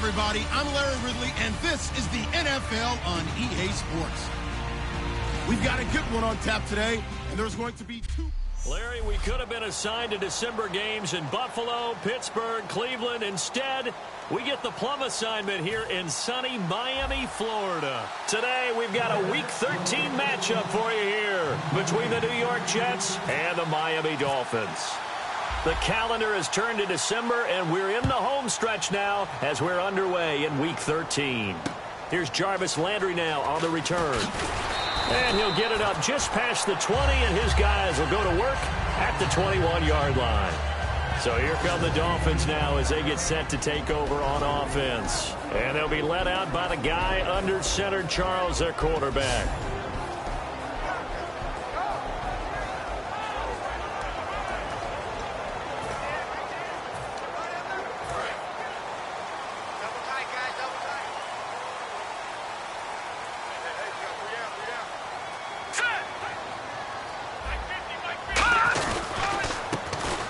everybody. I'm Larry Ridley, and this is the NFL on EA Sports. We've got a good one on tap today, and there's going to be two. Larry, we could have been assigned to December games in Buffalo, Pittsburgh, Cleveland. Instead, we get the plum assignment here in sunny Miami, Florida. Today, we've got a Week 13 matchup for you here between the New York Jets and the Miami Dolphins. The calendar has turned to December, and we're in the home stretch now as we're underway in Week 13. Here's Jarvis Landry now on the return. And he'll get it up just past the 20, and his guys will go to work at the 21-yard line. So here come the Dolphins now as they get set to take over on offense. And they'll be led out by the guy under center, Charles, their quarterback.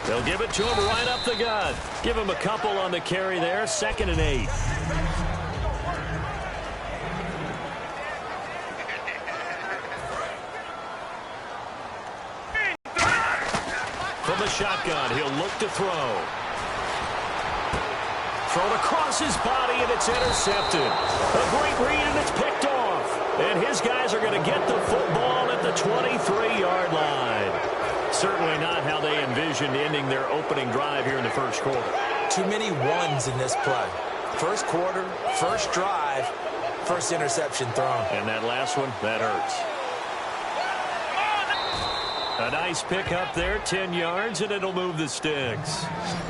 They'll give it to him right up the gut. Give him a couple on the carry there. 2nd and 8. From the shotgun, he'll look to throw. Thrown across his body, and it's intercepted. A great read, and it's picked off. And his guys are going to get the football at the 23-yard line. Certainly not how they envisioned ending their opening drive here in the first quarter. Too many ones in this play. First quarter, first drive, first interception thrown. And that last one, that hurts. A nice pick up there, 10 yards, and it'll move the sticks.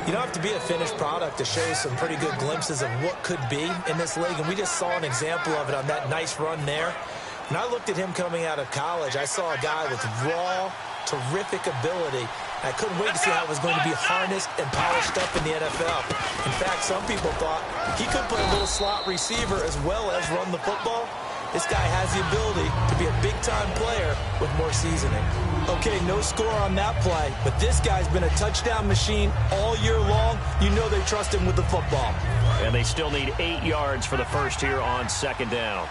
You don't have to be a finished product to show some pretty good glimpses of what could be in this league, and we just saw an example of it on that nice run there. When I looked at him coming out of college, I saw a guy with raw, terrific ability. I couldn't wait to see how it was going to be harnessed and polished up in the NFL. In fact, some people thought he could play a little slot receiver as well as run the football. This guy has the ability to be a big-time player with more seasoning. Okay, no score on that play, but this guy's been a touchdown machine all year long. You know they trust him with the football. And they still need 8 yards for the first here on 2nd down.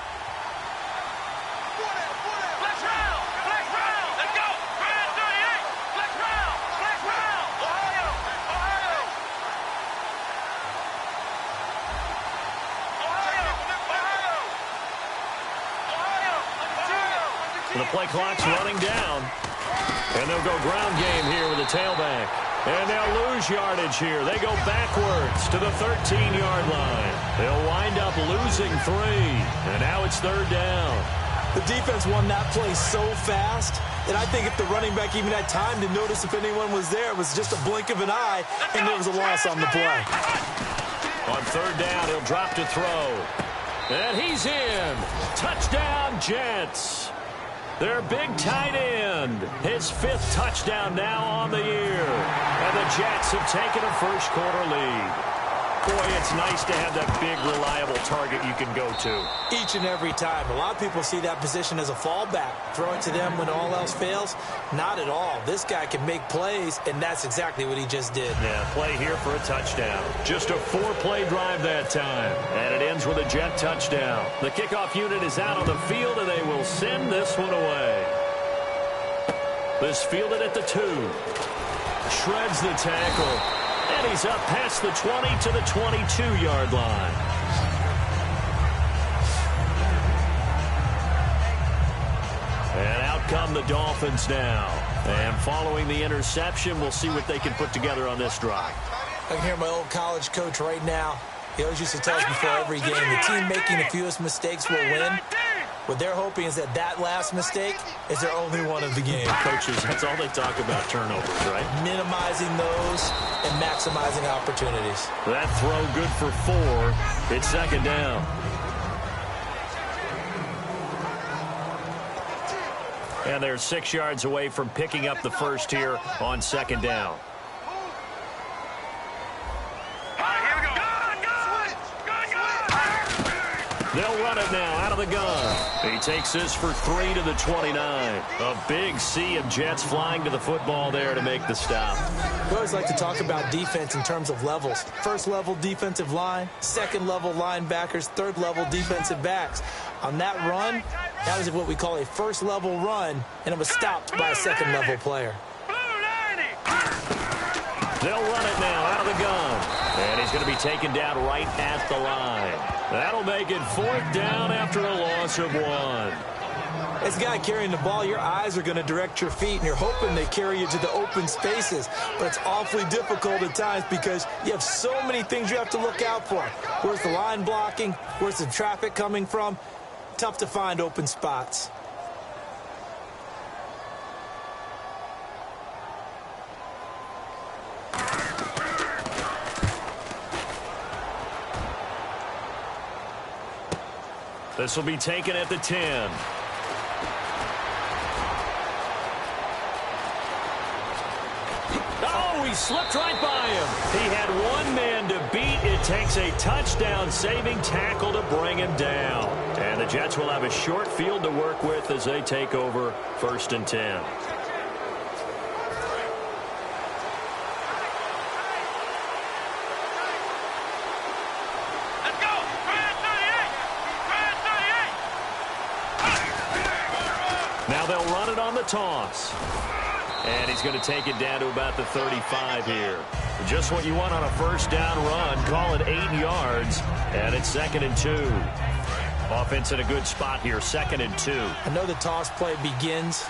The play clock's running down. And they'll go ground game here with the tailback. And they'll lose yardage here. They go backwards to the 13-yard line. They'll wind up losing 3. And now it's 3rd down. The defense won that play so fast that I think if the running back even had time to notice if anyone was there, it was just a blink of an eye, and there was a loss on the play. On 3rd down, he'll drop to throw. And he's in. Touchdown, Jets. Their big tight end, his 5th touchdown now on the year. And the Jets have taken a first quarter lead. Boy, it's nice to have that big, reliable target you can go to. Each and every time. A lot of people see that position as a fallback. Throw it to them when all else fails. Not at all. This guy can make plays, and that's exactly what he just did. Yeah, play here for a touchdown. Just a 4-play drive that time. And it ends with a Jet touchdown. The kickoff unit is out on the field, and they will send this one away. This fielded at the 2. Shreds the tackle. And he's up past the 20 to the 22-yard line. And out come the Dolphins now. And following the interception, we'll see what they can put together on this drive. I can hear my old college coach right now. He always used to tell us before every game, the team making the fewest mistakes will win. What they're hoping is that that last mistake is their only one of the game. Coaches, that's all they talk about, turnovers, right? Minimizing those and maximizing opportunities. That throw good for 4. It's 2nd down. And they're 6 yards away from picking up the first here on 2nd down. They'll run it now out of the gun. He takes this for 3 to the 29. A big sea of Jets flying to the football there to make the stop. We always like to talk about defense in terms of levels. First level defensive line, second level linebackers, third level defensive backs. On that run, that was what we call a first level run, and it was stopped by a second level player. They'll run it now out of the gun. And he's going to be taken down right at the line. That'll make it 4th down after a loss of 1. As a guy carrying the ball, your eyes are going to direct your feet, and you're hoping they carry you to the open spaces. But it's awfully difficult at times because you have so many things you have to look out for. Where's the line blocking? Where's the traffic coming from? Tough to find open spots. This will be taken at the 10. Oh, he slipped right by him. He had one man to beat. It takes a touchdown-saving tackle to bring him down. And the Jets will have a short field to work with as they take over 1st and 10. They'll run it on the toss. And he's going to take it down to about the 35 here. Just what you want on a first down run. Call it 8 yards. And it's 2nd and 2. Offense in a good spot here. 2nd and 2. I know the toss play begins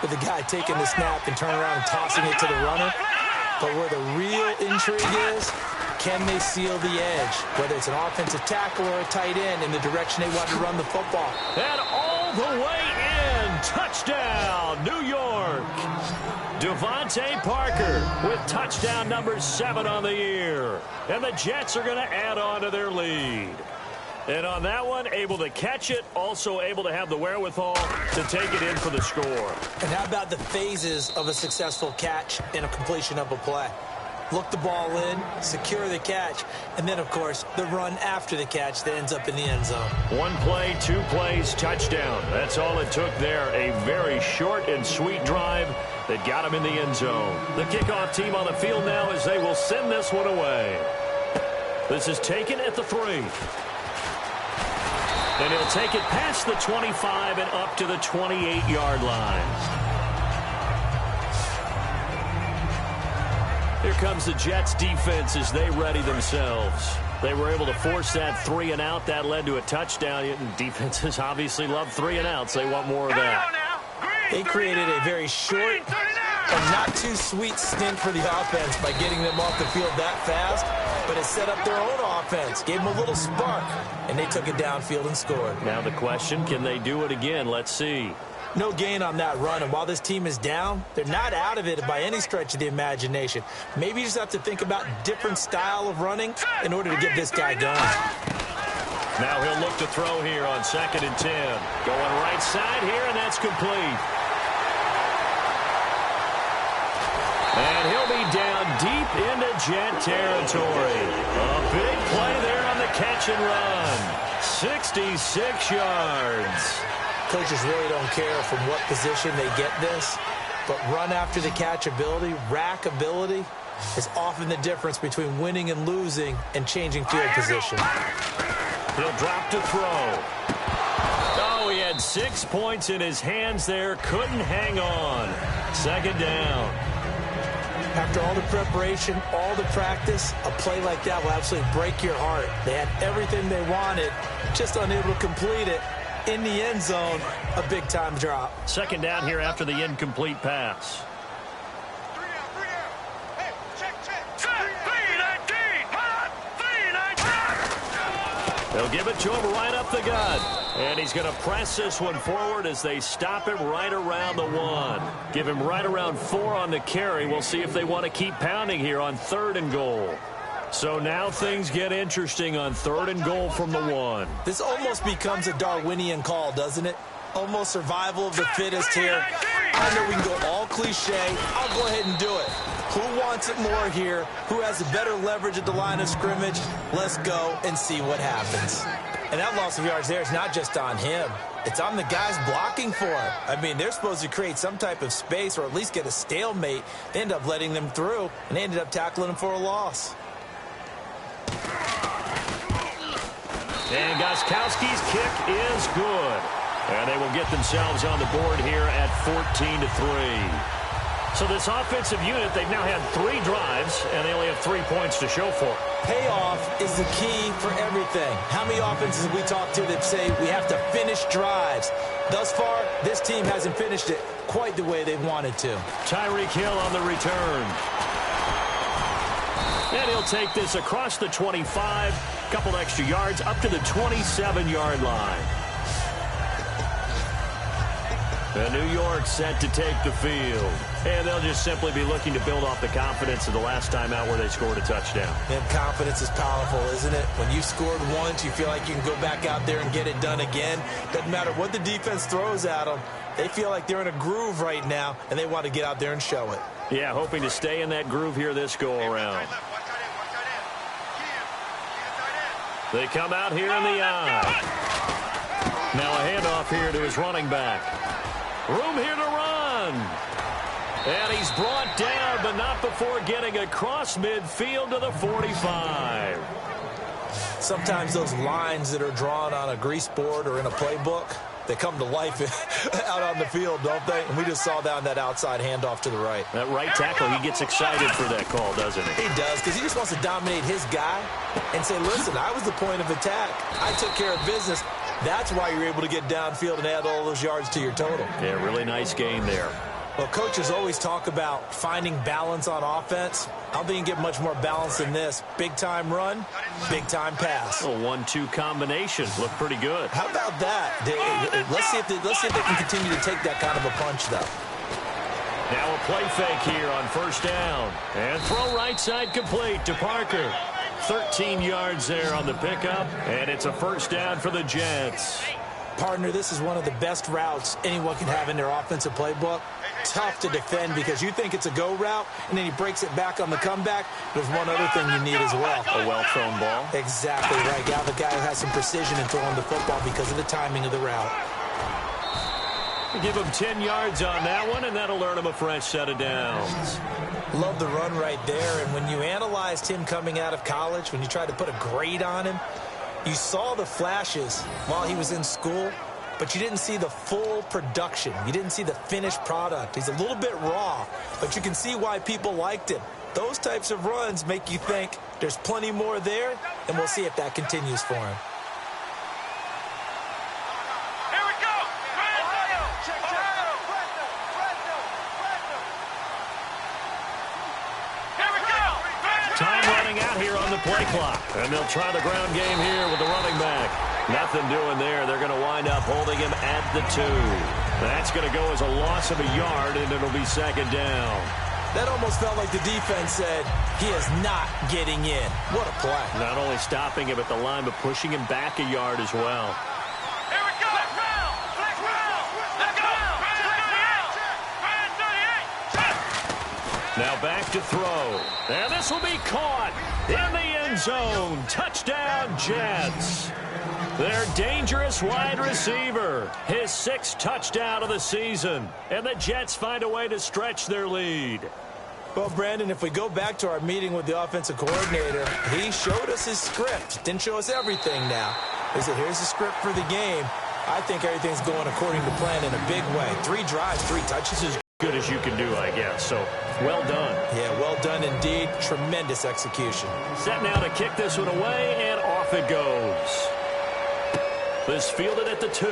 with the guy taking the snap and turning around and tossing it to the runner. But where the real intrigue is, can they seal the edge? Whether it's an offensive tackle or a tight end in the direction they want to run the football. And all the way in. Touchdown, New York. Devontae Parker with touchdown number 7 on the year. And the Jets are going to add on to their lead. And on that one, able to catch it, also able to have the wherewithal to take it in for the score. And how about the phases of a successful catch and a completion of a play? Look the ball in, secure the catch, and then, of course, the run after the catch that ends up in the end zone. 1 play, 2 plays, touchdown. That's all it took there. A very short and sweet drive that got him in the end zone. The kickoff team on the field now as they will send this one away. This is taken at the 3. And he'll take it past the 25 and up to the 28-yard line. Here comes the Jets defense as they ready themselves. They were able to force that 3 and out. That led to a touchdown. Defenses obviously love 3 and outs. They want more of that. They created a very short and not too sweet stint for the offense by getting them off the field that fast. But it set up their own offense, gave them a little spark, and they took it downfield and scored. Now the question, can they do it again? Let's see. No gain on that run, and while this team is down, they're not out of it by any stretch of the imagination. Maybe you just have to think about different style of running in order to get this guy going. Now he'll look to throw here on 2nd and 10. Going right side here, and that's complete. And he'll be down deep into Jet territory. A big play there on the catch and run. 66 yards. Coaches really don't care from what position they get this, but run after the catch ability, rack ability, is often the difference between winning and losing and changing field position. He'll drop to throw. Oh, he had 6 points in his hands there. Couldn't hang on. 2nd down. After all the preparation, all the practice, a play like that will absolutely break your heart. They had everything they wanted, just unable to complete it. In the end zone, a big-time drop. 2nd down here after the incomplete pass. They'll give it to him right up the gut. And he's going to press this one forward as they stop him right around the 1. Give him right around 4 on the carry. We'll see if they want to keep pounding here on 3rd and goal. So now things get interesting on 3rd and goal from the 1. This almost becomes a Darwinian call, doesn't it? Almost survival of the fittest here. I know we can go all cliche. I'll go ahead and do it. Who wants it more here? Who has a better leverage at the line of scrimmage? Let's go and see what happens. And that loss of yards there is not just on him. It's on the guys blocking for him. I mean, they're supposed to create some type of space or at least get a stalemate. They end up letting them through, and they ended up tackling him for a loss. And Gostkowski's kick is good. And they will get themselves on the board here at 14-3. So this offensive unit, they've now had 3 drives, and they only have 3 points to show for it. Payoff is the key for everything. How many offenses have we talked to that say we have to finish drives? Thus far, this team hasn't finished it quite the way they wanted to. Tyreek Hill on the return. And he'll take this across the 25, couple extra yards, up to the 27-yard line. And New York set to take the field. And they'll just simply be looking to build off the confidence of the last time out where they scored a touchdown. And confidence is powerful, isn't it? When you've scored once, you feel like you can go back out there and get it done again. Doesn't matter what the defense throws at them. They feel like they're in a groove right now, and they want to get out there and show it. Yeah, hoping to stay in that groove here this go-around. They come out here in the eye. Now a handoff here to his running back. Room here to run. And he's brought down, but not before getting across midfield to the 45. Sometimes those lines that are drawn on a grease board or in a playbook, they come to life out on the field, don't they? And we just saw that on that outside handoff to the right. That right tackle, he gets excited for that call, doesn't he? He does, because he just wants to dominate his guy and say, listen, I was the point of attack. I took care of business. That's why you're able to get downfield and add all those yards to your total. Yeah, really nice game there. Well, coaches always talk about finding balance on offense. I don't think you can get much more balance than this. Big-time run, big-time pass. A 1-2 combination. Looked pretty good. How about that? Let's see if they can continue to take that kind of a punch, though. Now a play fake here on first down. And throw right side complete to Parker. 13 yards there on the pickup, and it's a first down for the Jets. Partner, this is one of the best routes anyone can have in their offensive playbook. Tough to defend because you think it's a go route, and then he breaks it back on the comeback. There's one other thing you need as well. A well-thrown ball. Exactly right. Got the guy who has some precision in throwing the football because of the timing of the route. Give him 10 yards on that one, and that'll earn him a fresh set of downs. Love the run right there, and when you analyzed him coming out of college, when you tried to put a grade on him, you saw the flashes while he was in school, but you didn't see the full production. You didn't see the finished product. He's a little bit raw, but you can see why people liked him. Those types of runs make you think there's plenty more there, and we'll see if that continues for him. Time running out here on the play clock. And they'll try the ground game here with the running back. Nothing doing there. They're going to wind up holding him at the 2. That's going to go as a loss of a yard, and it'll be second down. That almost felt like the defense said, he is not getting in. What a play. Not only stopping him at the line, but pushing him back a yard as well. Here we go. Let's go. Now back to throw. And this will be caught in the end zone. Touchdown, Jets. Their dangerous wide receiver. His 6th touchdown of the season. And the Jets find a way to stretch their lead. Well, Brandon, if we go back to our meeting with the offensive coordinator, he showed us his script. Didn't show us everything now. He said, here's the script for the game. I think everything's going according to plan in a big way. 3 drives, 3 touches. As good as you can do, I guess. So, well done. Yeah, well done indeed. Tremendous execution. Set now to kick this one away, and off it goes. This fielded at the 2.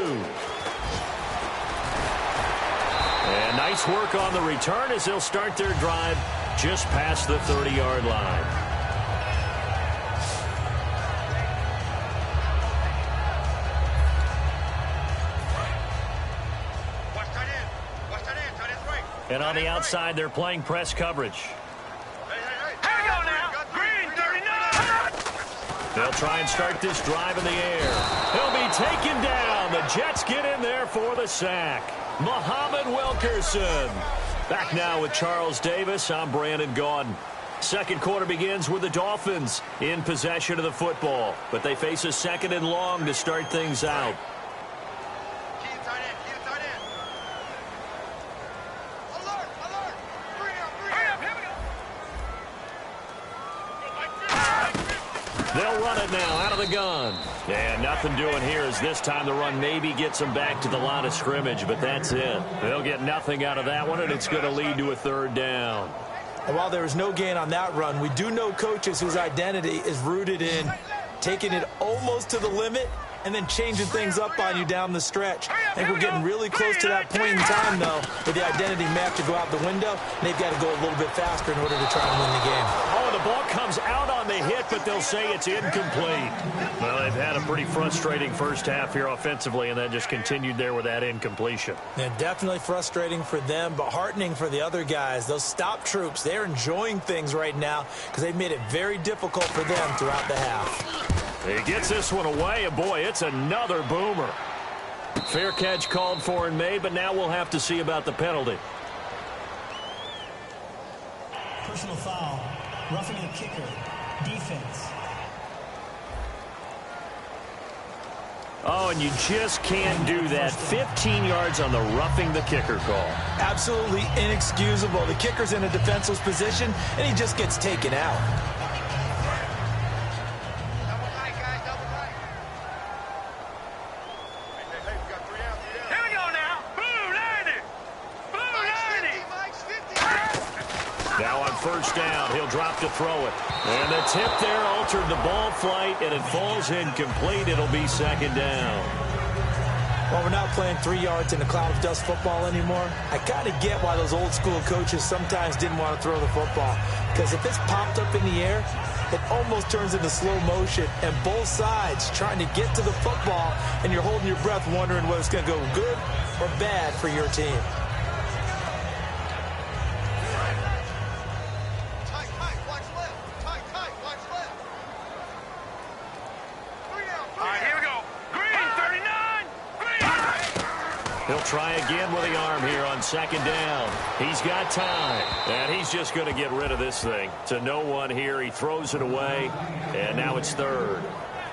And nice work on the return as they'll start their drive just past the 30-yard line. And on the outside, they're playing press coverage. They'll try and start this drive in the air. He'll be taken down. The Jets get in there for the sack. Muhammad Wilkerson. Back now with Charles Davis. I'm Brandon Gaudin. Second quarter begins with the Dolphins in possession of the football, but they face a second and long to start things out. Keep tight end. Keep tight end. Alert. Alert. 3 up. Here we go. They'll run it now out of the gun. And nothing doing here as this time the run maybe gets them back to the line of scrimmage, but that's it. They'll get nothing out of that one, and it's going to lead to a third down. And while there was no gain on that run, we do know coaches whose identity is rooted in taking it almost to the limit and then changing things up on you down the stretch. I think we're getting really close to that point in time, though, where the identity may have to go out the window, and they've got to go a little bit faster in order to try and win the game. Oh, the ball comes out on the hit, but they'll say it's incomplete. Well, they've had a pretty frustrating first half here offensively, and then just continued there with that incompletion. Yeah, definitely frustrating for them, but heartening for the other guys. Those stop troops, they're enjoying things right now because they've made it very difficult for them throughout the half. He gets this one away, and boy, it's another boomer. Fair catch called for and made, but now we'll have to see about the penalty. Personal foul, roughing the kicker, defense. Oh, and you just can't do that. 15 yards on the roughing the kicker call. Absolutely inexcusable. The kicker's in a defenseless position, and he just gets taken out. First down, he'll drop to throw it. And the tip there altered the ball flight, and it falls incomplete. It'll be second down. Well, we're not playing 3 yards in a cloud of dust football anymore. I kind of get why those old school coaches sometimes didn't want to throw the football. Because if it's popped up in the air, it almost turns into slow motion. And both sides trying to get to the football, and you're holding your breath wondering whether it's going to go good or bad for your team. He'll try again with the arm here on second down. He's got time, and he's just going to get rid of this thing. To no one here. He throws it away, and now it's third.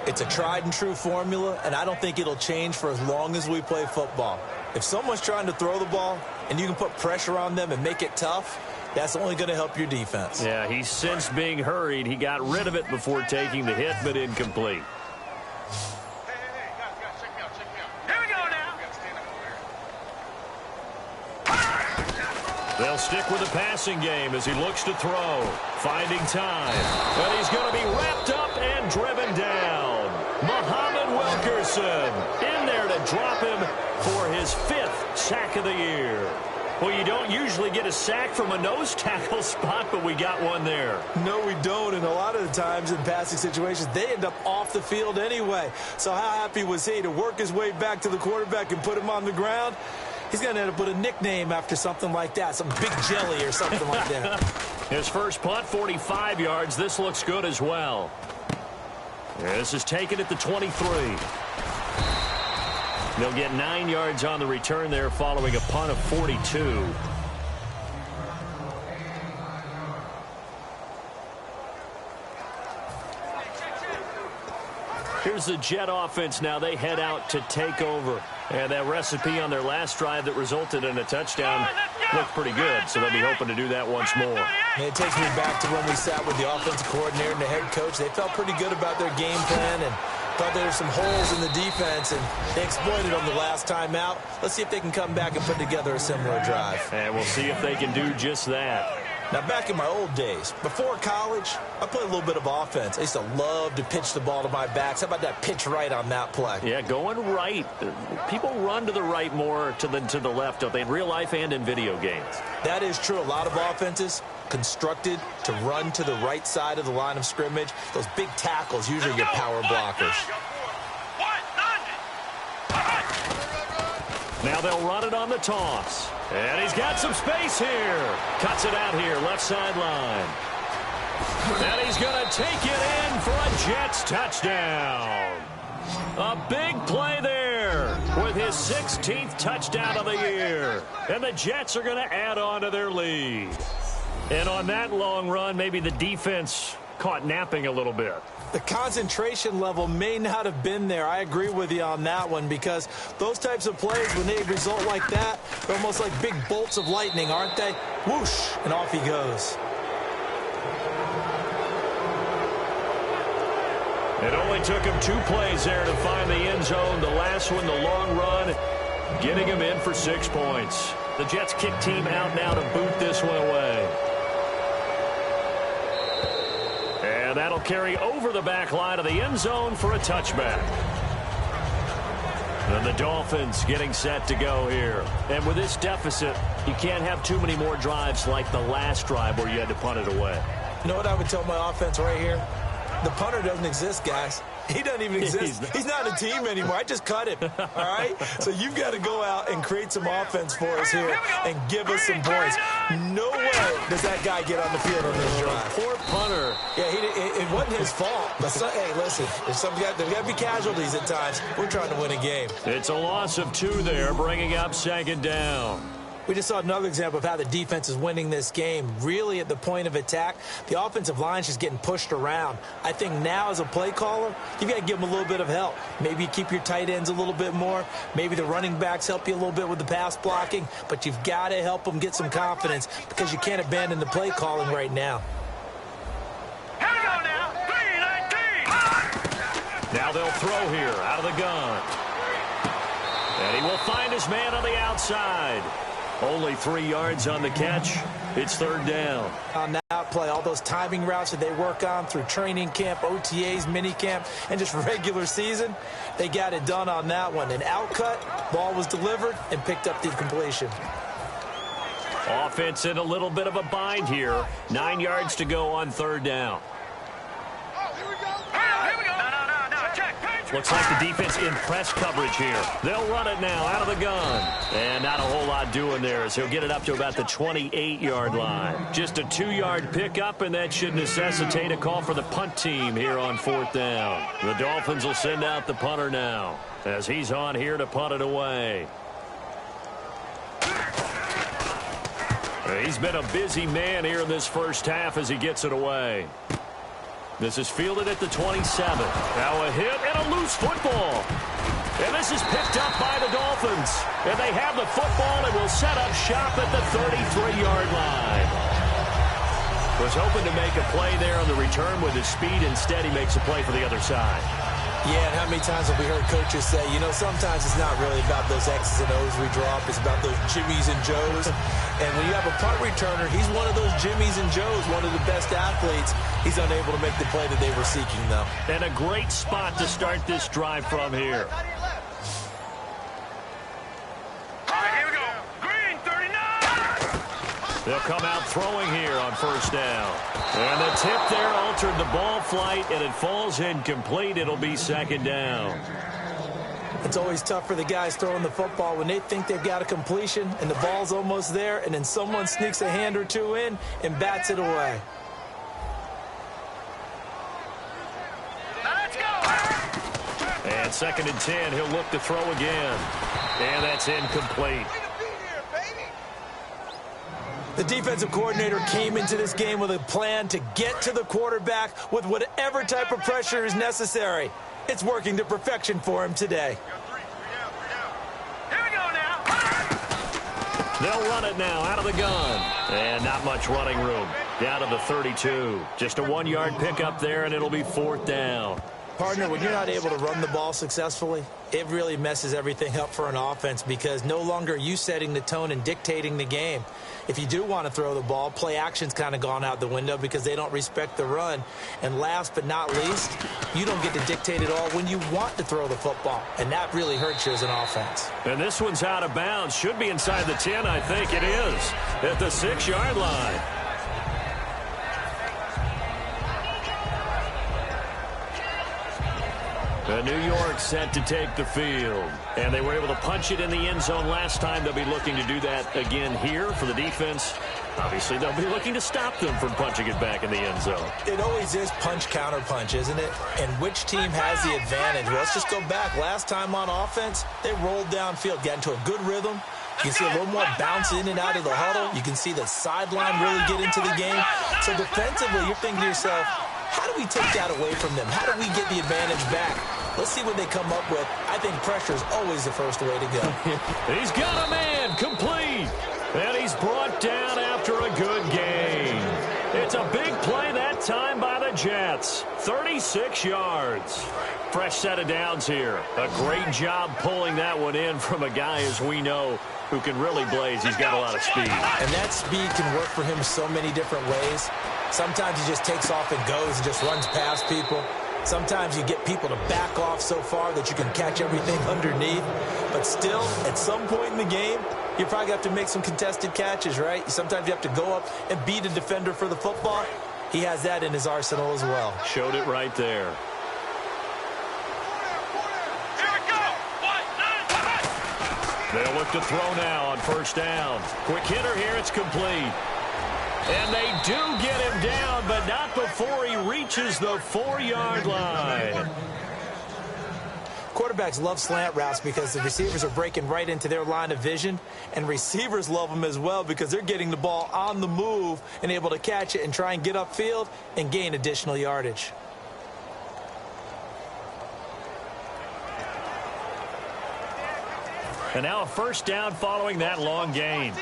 It's a tried-and-true formula, and I don't think it'll change for as long as we play football. If someone's trying to throw the ball, and you can put pressure on them and make it tough, that's only going to help your defense. Yeah, he's since being hurried. He got rid of it before taking the hit, but incomplete. They'll stick with the passing game as he looks to throw. Finding time. And he's going to be wrapped up and driven down. Muhammad Wilkerson in there to drop him for his 5th sack of the year. Well, you don't usually get a sack from a nose tackle spot, but we got one there. No, we don't, and a lot of the times in passing situations, they end up off the field anyway. So how happy was he to work his way back to the quarterback and put him on the ground? He's going to end up with a nickname after something like that, some Big Jelly or something like that. His first punt, 45 yards. This looks good as well. This is taken at the 23. They'll get 9 yards on the return there following a punt of 42. Here's the Jet offense now. They head out to take over. And that recipe on their last drive that resulted in a touchdown looked pretty good, so they'll be hoping to do that once more. And it takes me back to when we sat with the offensive coordinator and the head coach. They felt pretty good about their game plan and thought there were some holes in the defense, and they exploited them the last time out. Let's see if they can come back and put together a similar drive. And we'll see if they can do just that. Now, back in my old days, before college, I played a little bit of offense. I used to love to pitch the ball to my backs. How about that pitch right on that play? Yeah, going right. People run to the right more than to the left, don't they, in real life and in video games? That is true. A lot of offenses constructed to run to the right side of the line of scrimmage. Those big tackles, usually your power blockers. Now they'll run it on the toss. And he's got some space here. Cuts it out here, left sideline. And he's going to take it in for a Jets touchdown. A big play there with his 16th touchdown of the year. And the Jets are going to add on to their lead. And on that long run, maybe the defense caught napping a little bit. The concentration level may not have been there. I agree with you on that one, because those types of plays, when they result like that, they're almost like big bolts of lightning, aren't they? Whoosh, and off he goes. It only took him 2 plays there to find the end zone. The last one, the long run, getting him in for 6 points. The Jets kick team out now to boot this one away. And that'll carry over the back line of the end zone for a touchback. And the Dolphins getting set to go here. And with this deficit, you can't have too many more drives like the last drive where you had to punt it away. You know what I would tell my offense right here? The punter doesn't exist, guys. He doesn't even exist. He's not a team anymore. I just cut him, all right? So you've got to go out and create some offense for us here and give us some points. No way does that guy get on the field on this drive. Poor punter. Yeah, it wasn't his fault. But hey, listen, there's got to be casualties at times. We're trying to win a game. It's a loss of 2 there, bringing up 2nd down. We just saw another example of how the defense is winning this game. Really at the point of attack, the offensive line is just getting pushed around. I think now as a play caller, you've got to give them a little bit of help. Maybe you keep your tight ends a little bit more. Maybe the running backs help you a little bit with the pass blocking. But you've got to help them get some confidence, because you can't abandon the play calling right now. Here we go now. 3-19. Now they'll throw here out of the gun. And he will find his man on the outside. Only 3 yards on the catch. It's 3rd down. On that play, all those timing routes that they work on through training camp, OTAs, mini camp, and just regular season, they got it done on that one. An outcut, ball was delivered, and picked up the completion. Offense in a little bit of a bind here. 9 yards to go on 3rd down. Oh, here we go. Here we go. No. Check. Looks like the defense in press coverage here. They'll run it now out of the gun. And not a whole lot doing there, as he'll get it up to about the 28-yard line. Just a 2-yard pickup, and that should necessitate a call for the punt team here on 4th down. The Dolphins will send out the punter now, as he's on here to punt it away. He's been a busy man here in this first half as he gets it away. This is fielded at the 27. Now a hit and a loose football. And this is picked up by the Dolphins. And they have the football and will set up shop at the 33-yard line. Was hoping to make a play there on the return with his speed. Instead, he makes a play for the other side. Yeah, and how many times have we heard coaches say, you know, sometimes it's not really about those X's and O's we drop. It's about those Jimmies and Joes. And when you have a punt returner, he's one of those Jimmies and Joes, one of the best athletes. He's unable to make the play that they were seeking, though. And a great spot to start this drive from here. All right, here we go. Green, 39. They'll come out throwing here on 1st down. And the tip there altered the ball flight, and it falls incomplete. It'll be 2nd down. It's always tough for the guys throwing the football when they think they've got a completion and the ball's almost there, and then someone sneaks a hand or two in and bats it away. Let's go. And 2nd and 10, he'll look to throw again. And that's incomplete. The defensive coordinator came into this game with a plan to get to the quarterback with whatever type of pressure is necessary. It's working to perfection for him today. Here we go now. They'll run it now out of the gun. And not much running room. Down to the 32. Just a 1-yard pickup there, and it'll be 4th down. Partner, when you're not able to run the ball successfully, it really messes everything up for an offense, because no longer are you setting the tone and dictating the game. If you do want to throw the ball, play action's kind of gone out the window because they don't respect the run. And last but not least, you don't get to dictate it all when you want to throw the football. And that really hurts you as an offense. And this one's out of bounds. Should be inside the 10, I think it is. At the 6-yard line. New York set to take the field. And they were able to punch it in the end zone last time. They'll be looking to do that again here for the defense. Obviously, they'll be looking to stop them from punching it back in the end zone. It always is punch-counter-punch, isn't it? And which team has the advantage? Well, let's just go back. Last time on offense, they rolled downfield, got into a good rhythm, You can see a little more bounce in and out of the huddle. You can see the sideline really get into the game. So defensively, you're thinking to yourself, how do we take that away from them? How do we get the advantage back? Let's see what they come up with. I think pressure is always the first way to go. He's got a man complete. And he's brought down after a good game. It's a big play that time by the Jets. 36 yards. Fresh set of downs here. A great job pulling that one in from a guy, as we know, who can really blaze. He's got a lot of speed. And that speed can work for him so many different ways. Sometimes he just takes off and goes and just runs past people. Sometimes you get people to back off so far that you can catch everything underneath. But still, at some point in the game, you probably have to make some contested catches, right? Sometimes you have to go up and beat a defender for the football. He has that in his arsenal as well. Showed it right there. They'll look to throw now on first down. Quick hitter here, it's complete. And they do get him down, but not before he reaches the 4-yard line. Quarterbacks love slant routes because the receivers are breaking right into their line of vision, and receivers love them as well because they're getting the ball on the move and able to catch it and try and get upfield and gain additional yardage. And now a first down following that long gain.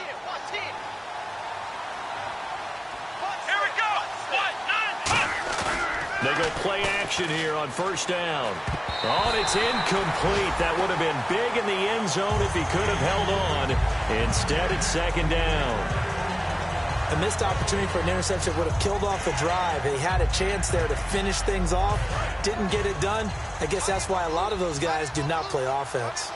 They go play action here on first down. Oh, and it's incomplete. That would have been big in the end zone if he could have held on. Instead, it's second down. A missed opportunity for an interception would have killed off the drive. He had a chance there to finish things off. Didn't get it done. I guess that's why a lot of those guys do not play offense.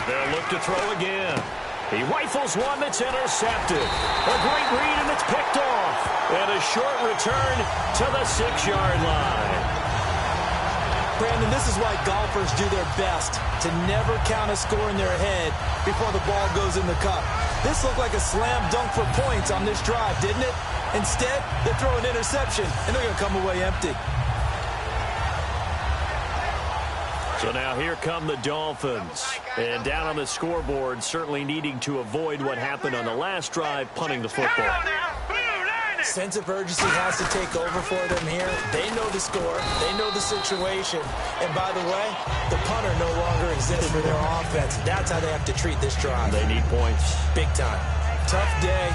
They'll look to throw again. He rifles one that's intercepted. A great read, and it's picked off. And a short return to the 6-yard line. Brandon, this is why golfers do their best to never count a score in their head before the ball goes in the cup. This looked like a slam dunk for points on this drive, didn't it? Instead, they throw an interception, and they're going to come away empty. So now here come the Dolphins. And down on the scoreboard, certainly needing to avoid what happened on the last drive, punting the football. Sense of urgency has to take over for them here. They know the score. They know the situation. And by the way, the punter no longer exists for their offense. That's how they have to treat this drive. They need points. Big time. Tough day.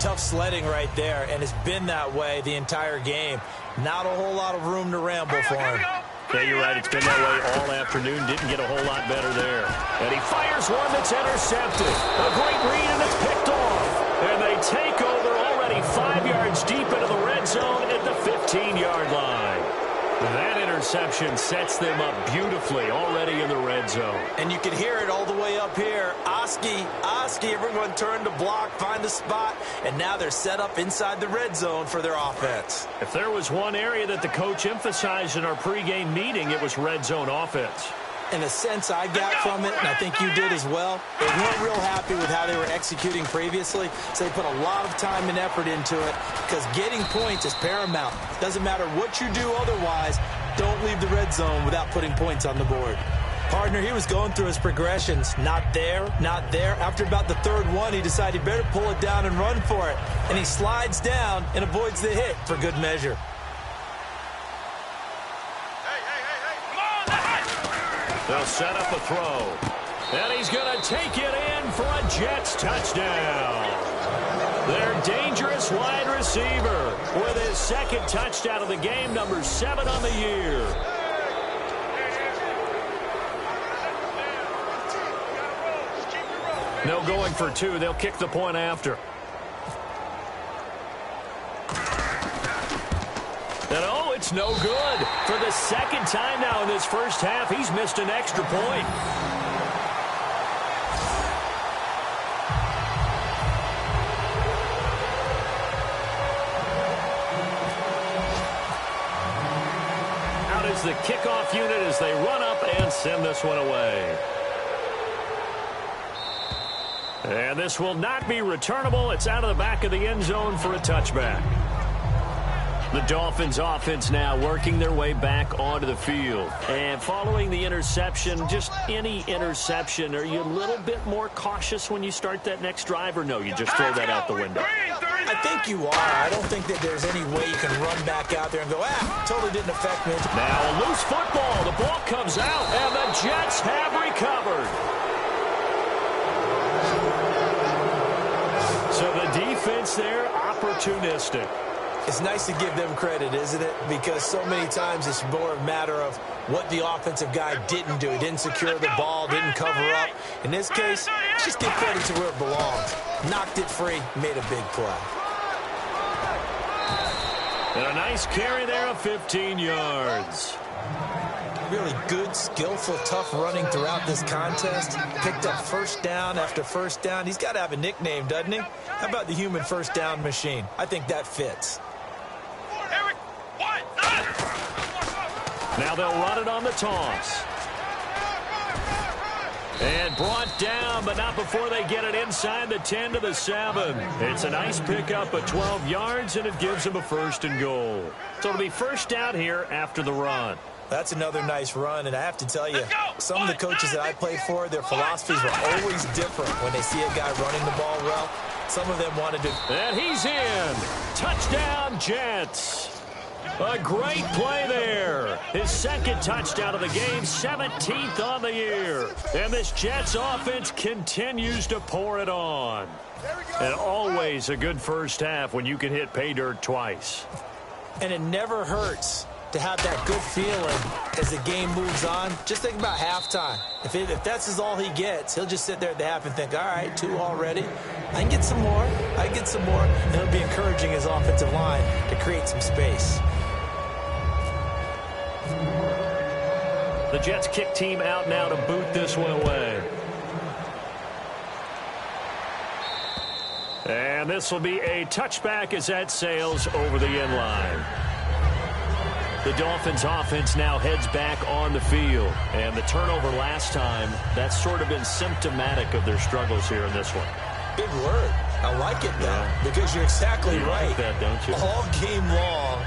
Tough sledding right there. And it's been that way the entire game. Not a whole lot of room to ramble for him. Yeah, you're right. It's been that way all afternoon. Didn't get a whole lot better there. And he fires one that's intercepted. A great read, and it's picked off. And they take over already 5 yards deep into the red zone at the 15-yard line. That interception sets them up beautifully already in the red zone. And you can hear it all the way up here. Oski, everyone turned to block, find a spot, and now they're set up inside the red zone for their offense. If there was one area that the coach emphasized in our pregame meeting, it was red zone offense. In a sense I got from it, and I think you did as well, they weren't real happy with how they were executing previously, so they put a lot of time and effort into it because getting points is paramount. Doesn't matter what you do otherwise, don't leave the red zone without putting points on the board. Partner, he was going through his progressions. Not there, not there. After about the third one, he decided he better pull it down and run for it. And he slides down and avoids the hit for good measure. They'll set up a throw. And he's going to take it in for a Jets touchdown. Their dangerous wide receiver with his second touchdown of the game, number 7 on the year. No going for 2. They'll kick the point after. And oh, it's no good. For the second time now in this first half, he's missed an extra point. Out is the kickoff unit as they run up and send this one away. And this will not be returnable. It's out of the back of the end zone for a touchback. The Dolphins offense now working their way back onto the field. And following the interception, just any interception, are you a little bit more cautious when you start that next drive, or no, you just throw that out the window? I think you are. I don't think that there's any way you can run back out there and go, totally didn't affect me. Now a loose football. The ball comes out, and the Jets have recovered. So the defense there, opportunistic. It's nice to give them credit, isn't it? Because so many times it's more a matter of what the offensive guy didn't do. He didn't secure the ball, didn't cover up. In this case, just give credit to where it belongs. Knocked it free, made a big play. And a nice carry there of 15 yards. Really good, skillful, tough running throughout this contest. Picked up first down after first down. He's got to have a nickname, doesn't he? How about the human first down machine? I think that fits. Now they'll run it on the toss. And brought down, but not before they get it inside the 10 to the 7. It's a nice pickup of 12 yards, and it gives them a 1st and goal. So it'll be first down here after the run. That's another nice run, and I have to tell you, some of the coaches that I played for, their philosophies were always different when they see a guy running the ball well. Some of them wanted to... And he's in. Touchdown, Jets. A great play there. His 2nd touchdown of the game, 17th on the year. And this Jets offense continues to pour it on. And always a good first half when you can hit pay dirt twice. And it never hurts to have that good feeling as the game moves on. Just think about halftime. If that's all he gets, he'll just sit there at the half and think, all right, 2 already. I can get some more. I can get some more. And he'll be encouraging his offensive line to create some space. The Jets kick team out now to boot this one away. And this will be a touchback as that sails over the end line. The Dolphins offense now heads back on the field. And the turnover last time, that's sort of been symptomatic of their struggles here in this one. Big word. I like it, though, because you're exactly right. Like that, don't you? All game long,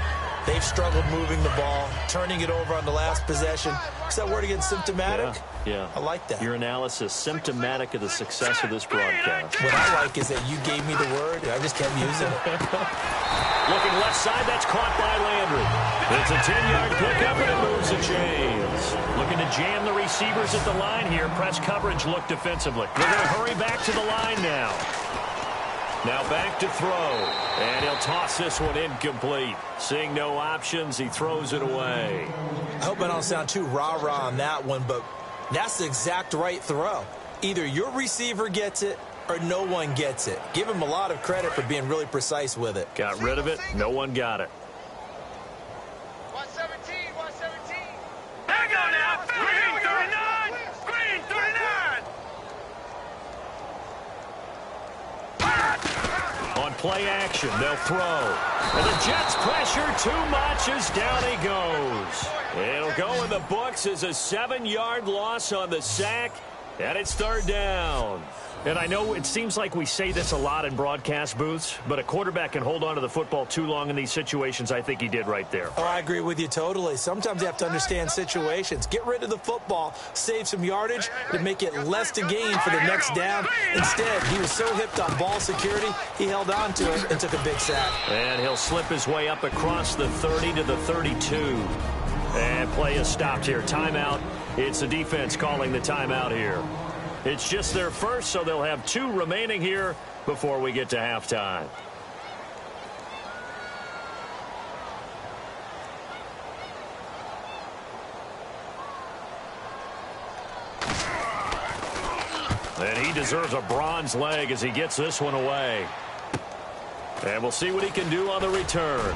they've struggled moving the ball, turning it over on the last possession. Is that word again, symptomatic? Yeah. I like that. Your analysis, symptomatic of the success of this broadcast. What I like is that you gave me the word, and I just kept using it. Looking left side, that's caught by Landry. It's a 10-yard pickup, and it moves the chains. Looking to jam the receivers at the line here. Press coverage look defensively. They're going to hurry back to the line now. Now back to throw. And he'll toss this one incomplete. Seeing no options, he throws it away. I hope I don't sound too rah-rah on that one, but that's the exact right throw. Either your receiver gets it or no one gets it. Give him a lot of credit for being really precise with it. Got rid of it. No one got it. 117, 117. There we go now. Green 39. Green 39. On play action, they'll throw. And the Jets pressure too much as down he goes. It'll go in the books as a 7-yard loss on the sack. And it's 3rd down. And I know it seems like we say this a lot in broadcast booths, but a quarterback can hold on to the football too long in these situations. I think he did right there. Oh, I agree with you totally. Sometimes you have to understand situations. Get rid of the football, save some yardage to make it less to gain for the next down. Instead, he was so hipped on ball security, he held on to it and took a big sack. And he'll slip his way up across the 30 to the 32. And play is stopped here. Timeout. It's the defense calling the timeout here. It's just their first, so they'll have 2 remaining here before we get to halftime. And he deserves a bronze leg as he gets this one away. And we'll see what he can do on the return.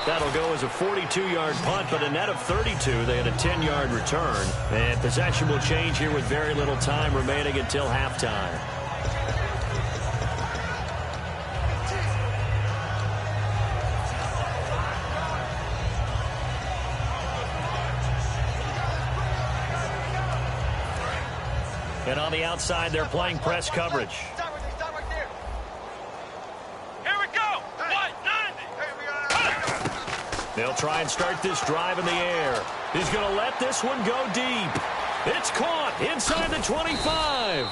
That'll go as a 42-yard punt, but a net of 32. They had a 10-yard return. And possession will change here with very little time remaining until halftime. And on the outside, they're playing press coverage. Stop right there. Here we go. 190. They'll try and start this drive in the air. He's going to let this one go deep. It's caught inside the 25.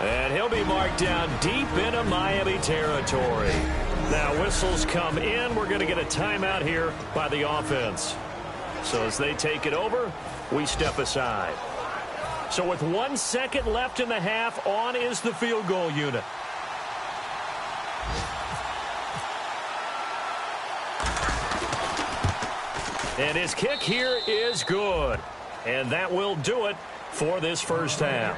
And he'll be marked down deep into Miami territory. Now whistles come in. We're going to get a timeout here by the offense. So as they take it over, we step aside. So with 1 second left in the half, on is the field goal unit. And his kick here is good. And that will do it for this first half.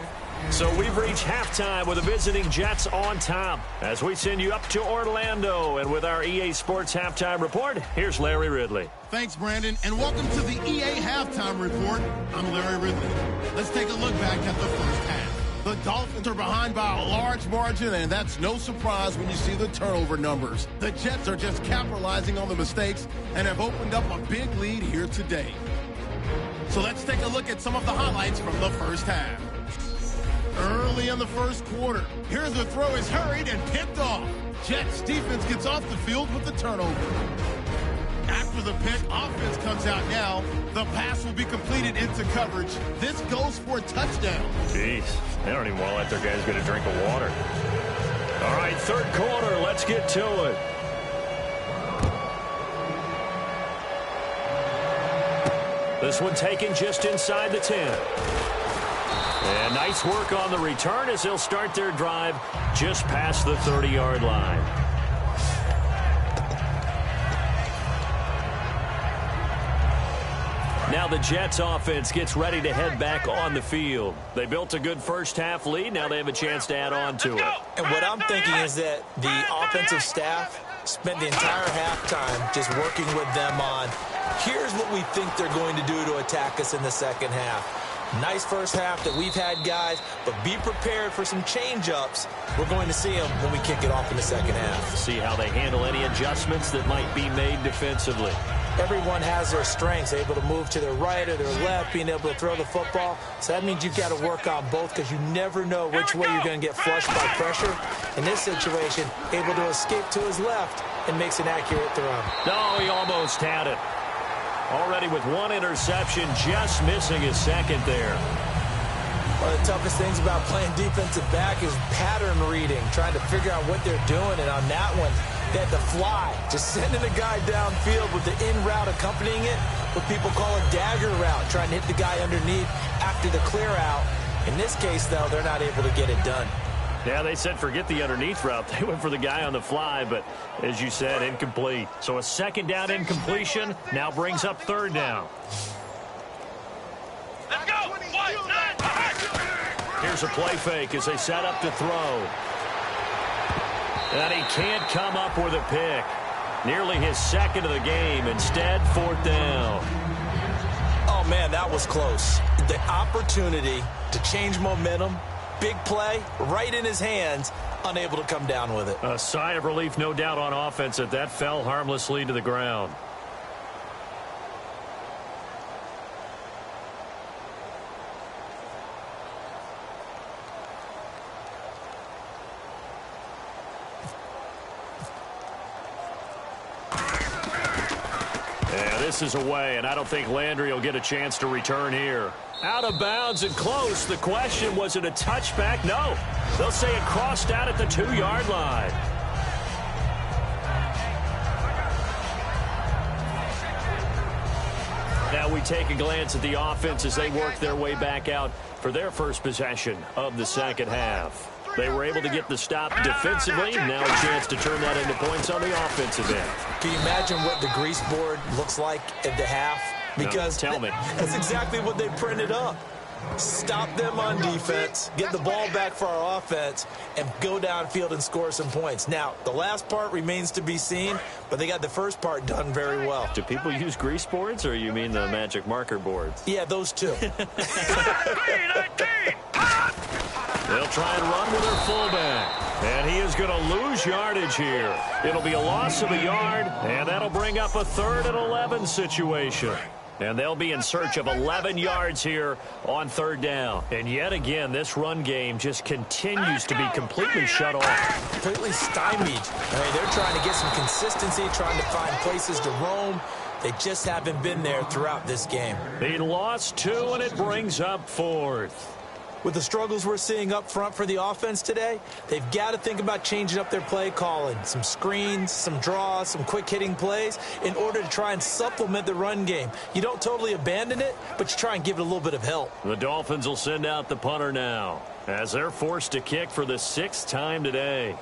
So we've reached halftime with the visiting Jets on top. As we send you up to Orlando, and with our EA Sports Halftime Report, here's Larry Ridley. Thanks, Brandon, and welcome to the EA Halftime Report. I'm Larry Ridley. Let's take a look back at the first half. The Dolphins are behind by a large margin, and that's no surprise when you see the turnover numbers. The Jets are just capitalizing on the mistakes and have opened up a big lead here today. So let's take a look at some of the highlights from the first half. Early in the first quarter, here's the throw is hurried and picked off. Jets defense gets off the field with the turnover. After the pick, offense comes out now. The pass will be completed into coverage. This goes for a touchdown. Jeez, they don't even want to let their guys get a drink of water. All right, third quarter, let's get to it. This one taken just inside the 10. And nice work on the return as they'll start their drive just past the 30-yard line. Now the Jets offense gets ready to head back on the field. They built a good first-half lead. Now they have a chance to add on to it. And what I'm thinking is that the offensive staff spent the entire halftime just working with them on, here's what we think they're going to do to attack us in the second half. Nice first half that we've had, guys, but be prepared for some change-ups. We're going to see them when we kick it off in the second half. See how they handle any adjustments that might be made defensively. Everyone has their strengths, able to move to their right or their left, being able to throw the football. So that means you've got to work on both because you never know which way you're going to get flushed by pressure. In this situation, able to escape to his left and makes an accurate throw. No, he almost had it. Already with one interception, just missing his second there. One of the toughest things about playing defensive back is pattern reading, trying to figure out what they're doing. And on that one, they had to fly, just sending the guy downfield with the in route accompanying it, what people call a dagger route, trying to hit the guy underneath after the clear out. In this case, though, they're not able to get it done. Yeah, they said forget the underneath route. They went for the guy on the fly, but as you said, incomplete. So a second down incompletion now brings up third down. Let's go! Here's a play fake as they set up to throw. And he can't come up with a pick. Nearly his second of the game. Instead, fourth down. Oh, man, that was close. The opportunity to change momentum, big play, right in his hands, unable to come down with it. A sigh of relief, no doubt, on offense that that fell harmlessly to the ground. Yeah, this is away, and I don't think Landry will get a chance to return here. Out of bounds and close. The question, was it a touchback? No. They'll say it crossed out at the 2-yard line. Now we take a glance at the offense as they work their way back out for their first possession of the second half. They were able to get the stop defensively. Now a chance to turn that into points on the offensive end. Can you imagine what the grease board looks like at the half? Because no, tell me. That's exactly what they printed up. Stop them on defense, get the ball back for our offense, and go downfield and score some points. Now, the last part remains to be seen, but they got the first part done very well. Do people use grease boards, or you mean the magic marker boards? Yeah, those two. They'll try and run with their fullback. And he is going to lose yardage here. It'll be a loss of a yard, and that'll bring up a 3rd and 11 situation. And they'll be in search of 11 yards here on third down. And yet again, this run game just continues to be completely shut off. Completely stymied. I mean, they're trying to get some consistency, trying to find places to roam. They just haven't been there throughout this game. He lost 2, and it brings up 4th. With the struggles we're seeing up front for the offense today, they've got to think about changing up their play calling. Some screens, some draws, some quick-hitting plays in order to try and supplement the run game. You don't totally abandon it, but you try and give it a little bit of help. The Dolphins will send out the punter now as they're forced to kick for the 6th time today.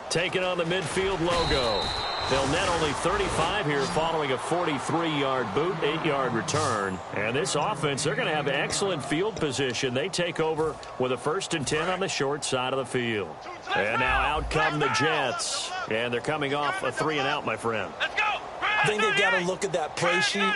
Taking on the midfield logo. They'll net only 35 here following a 43-yard boot, 8-yard return. And this offense, they're going to have excellent field position. They take over with a 1st and 10 on the short side of the field. And now out come the Jets. And they're coming off a 3-and-out, my friend. Let's go. I think they've got to look at that play sheet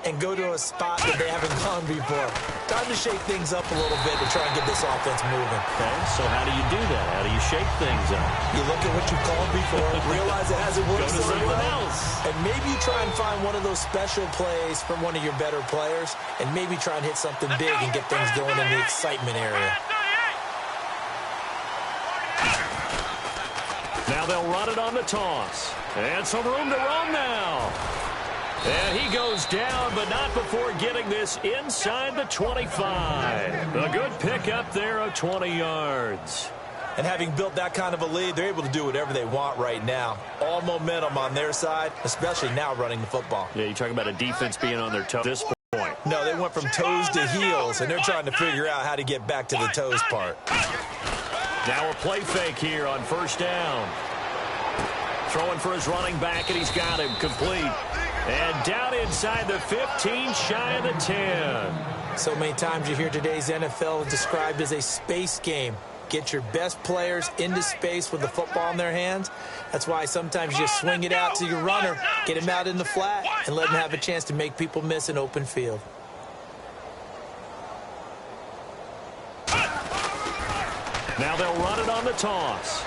and go to a spot that they haven't gone before. Time to shake things up a little bit to try and get this offense moving. Okay, so how do you do that? How do you shake things up? You look at what you called before, realize it hasn't worked Go to so something well, else. and maybe you try and find one of those special plays from one of your better players, and maybe try and hit something big and get things going in the excitement area. Now they'll run it on the toss. And some room to roam now. And he goes down, but not before getting this inside the 25. A good pickup there of 20 yards. And having built that kind of a lead, they're able to do whatever they want right now. All momentum on their side, especially now running the football. Yeah, you're talking about a defense being on their toes at this point. No, they went from toes to heels, and they're trying to figure out how to get back to the toes part. Now a play fake here on 1st down. Throwing for his running back, and he's got him complete. And down inside the 15, shy of the 10. So many times you hear today's NFL described as a space game. Get your best players into space with the football in their hands. That's why sometimes you just swing it out to your runner, get him out in the flat, and let him have a chance to make people miss an open field. Now they'll run it on the toss.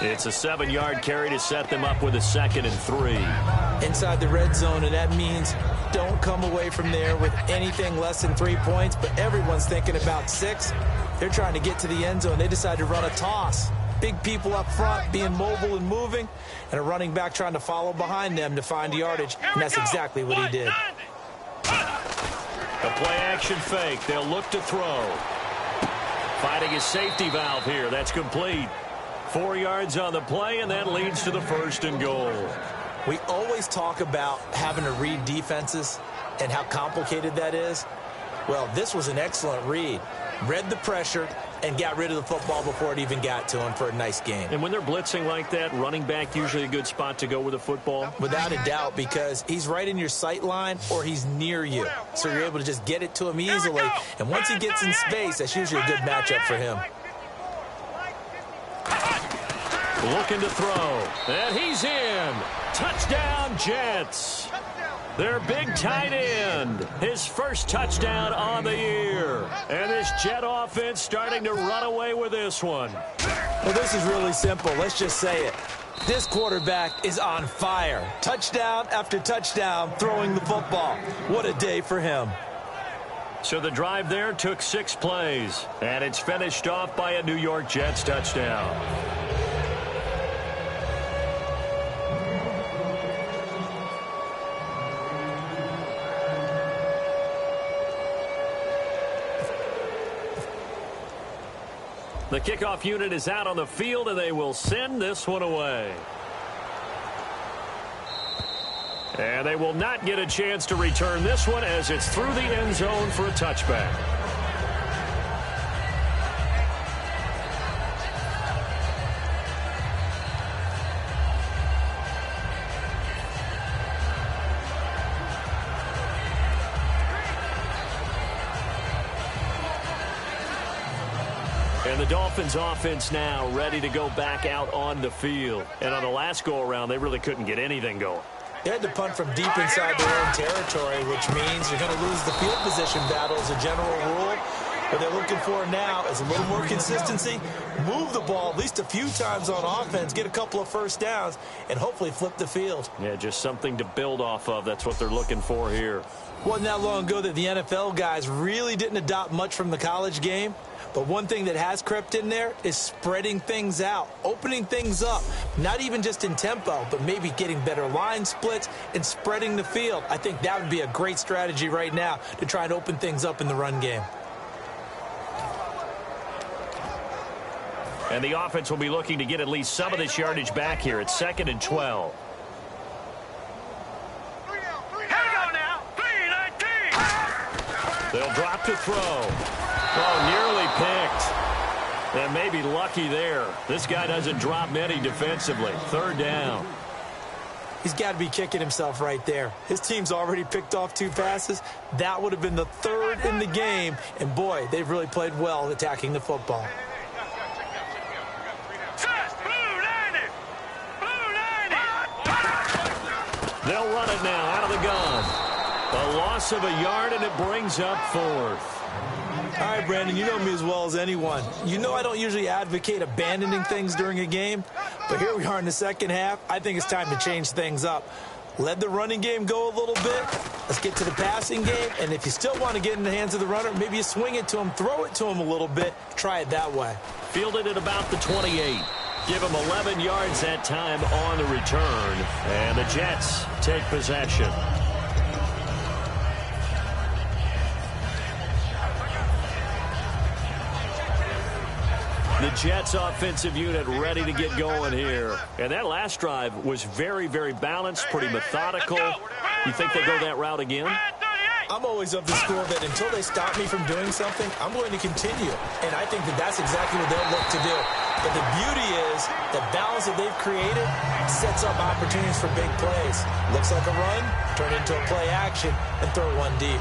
It's a 7-yard carry to set them up with a 2nd and 3. Inside the red zone, and that means don't come away from there with anything less than 3 points, but everyone's thinking about 6. They're trying to get to the end zone. They decide to run a toss. Big people up front being mobile and moving, and a running back trying to follow behind them to find yardage, and that's exactly what he did. A play-action fake. They'll look to throw. Finding his safety valve here. That's complete. 4 yards on the play, and that leads to the 1st and goal. We always talk about having to read defenses and how complicated that is. Well, this was an excellent read. Read the pressure and got rid of the football before it even got to him for a nice game. And when they're blitzing like that, running back usually a good spot to go with the football? Without a doubt, because he's right in your sight line or he's near you. So you're able to just get it to him easily. And once he gets in space, that's usually a good matchup for him. Looking to throw. And he's in. Touchdown, Jets. Their big tight end. His first touchdown on the year. And this Jet offense starting to run away with this one. Well, this is really simple. Let's just say it. This quarterback is on fire. Touchdown after touchdown throwing the football. What a day for him. So the drive there took 6 plays. And it's finished off by a New York Jets touchdown. The kickoff unit is out on the field, and they will send this one away. And they will not get a chance to return this one as it's through the end zone for a touchback. And the Dolphins offense now ready to go back out on the field. And on the last go-around, they really couldn't get anything going. They had to punt from deep inside their own territory, which means you're going to lose the field position battle as a general rule. What they're looking for now is a little more consistency, move the ball at least a few times on offense, get a couple of first downs, and hopefully flip the field. Yeah, just something to build off of. That's what they're looking for here. Wasn't that long ago that the NFL guys really didn't adopt much from the college game? But one thing that has crept in there is spreading things out, opening things up, not even just in tempo, but maybe getting better line splits and spreading the field. I think that would be a great strategy right now to try and open things up in the run game. And the offense will be looking to get at least some of this yardage back here. It's 2nd and 12. They'll drop to throw. Oh, nearly picked. And maybe lucky there. This guy doesn't drop many defensively. 3rd down. He's got to be kicking himself right there. His team's already picked off 2 passes. That would have been the 3rd in the game. And, boy, they've really played well attacking the football. They'll run it now out of the gun. A loss of a yard, and it brings up 4th. All right, Brandon, you know me as well as anyone. You know I don't usually advocate abandoning things during a game, but here we are in the second half. I think it's time to change things up. Let the running game go a little bit. Let's get to the passing game, and if you still want to get in the hands of the runner, maybe you swing it to him, throw it to him a little bit, try it that way. Fielded at about the 28. Give him 11 yards that time on the return, and the Jets take possession. The Jets offensive unit ready to get going here. And that last drive was very, very balanced, pretty methodical. You think they go that route again? I'm always of the school that until they stop me from doing something, I'm going to continue. And I think that that's exactly what they'll look to do. But the beauty is the balance that they've created sets up opportunities for big plays. Looks like a run, turn into a play action, and throw one deep.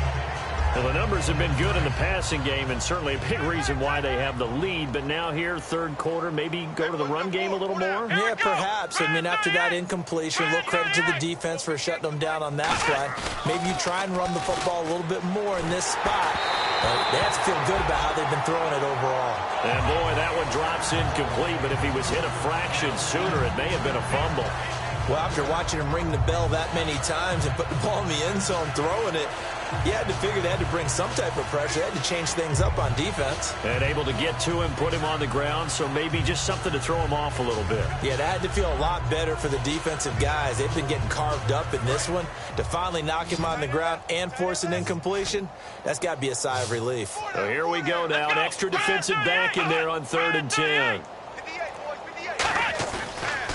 Well, the numbers have been good in the passing game, and certainly a big reason why they have the lead. But now here, 3rd quarter, maybe go to the run game a little more? Yeah, perhaps. I mean, after that incompletion, a little credit to the defense for shutting them down on that play. Maybe you try and run the football a little bit more in this spot. But they have to feel good about how they've been throwing it overall. And, boy, that one drops incomplete. But if he was hit a fraction sooner, it may have been a fumble. Well, after watching him ring the bell that many times and put the ball in the end zone throwing it, you had to figure they had to bring some type of pressure. They had to change things up on defense. And able to get to him, put him on the ground, so maybe just something to throw him off a little bit. Yeah, that had to feel a lot better for the defensive guys. They've been getting carved up in this one. To finally knock him on the ground and force an incompletion, that's got to be a sigh of relief. So here we go now. An extra defensive back in there on 3rd and 10.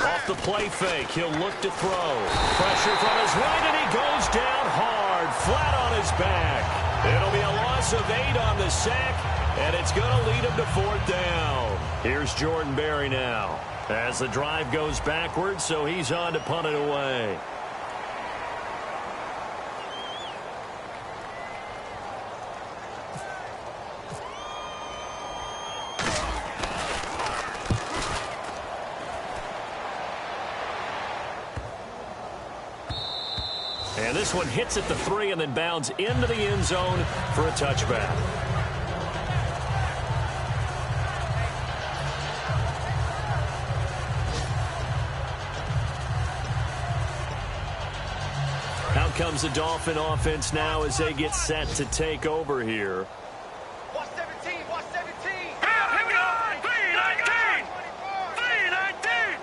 Off the play fake, he'll look to throw. Pressure from his right, and he goes down hard, flat on his back. It'll be a loss of 8 on the sack, and it's going to lead him to 4th down. Here's Jordan Berry now as the drive goes backwards, so he's on to punt it away. And this one hits at the 3 and then bounds into the end zone for a touchback. Out comes the Dolphin offense now as they get set to take over here. Watch 17, watch 17. Here we go. 3-19. 3-19.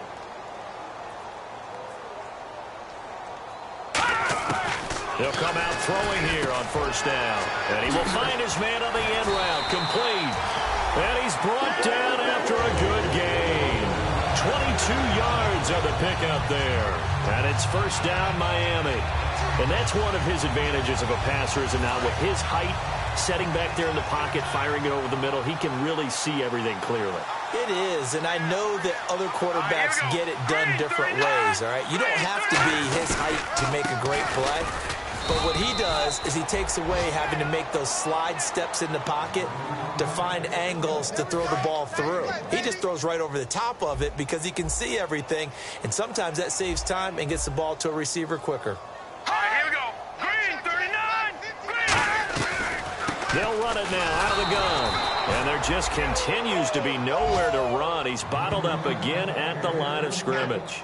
He'll come out throwing here on 1st down. And he will find his man on the end route. Complete. And he's brought down after a good gain. 22 yards on the pickup there. And it's 1st down, Miami. And that's one of his advantages of a passer, is now with his height, setting back there in the pocket, firing it over the middle, he can really see everything clearly. It is, and I know that other quarterbacks get it done different ways, all right? You don't have to be his height to make a great play. But what he does is he takes away having to make those slide steps in the pocket to find angles to throw the ball through. He just throws right over the top of it because he can see everything, and sometimes that saves time and gets the ball to a receiver quicker. All right, here we go. Green, 39. Green. They'll run it now out of the gun. And there just continues to be nowhere to run. He's bottled up again at the line of scrimmage.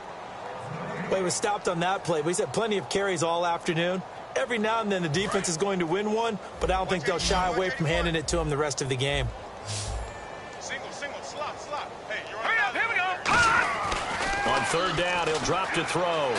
Well, he was stopped on that play, but he's had plenty of carries all afternoon. Every now and then the defense is going to win one, but I don't think they'll shy away from handing it to him the rest of the game. third down. He'll drop to throw.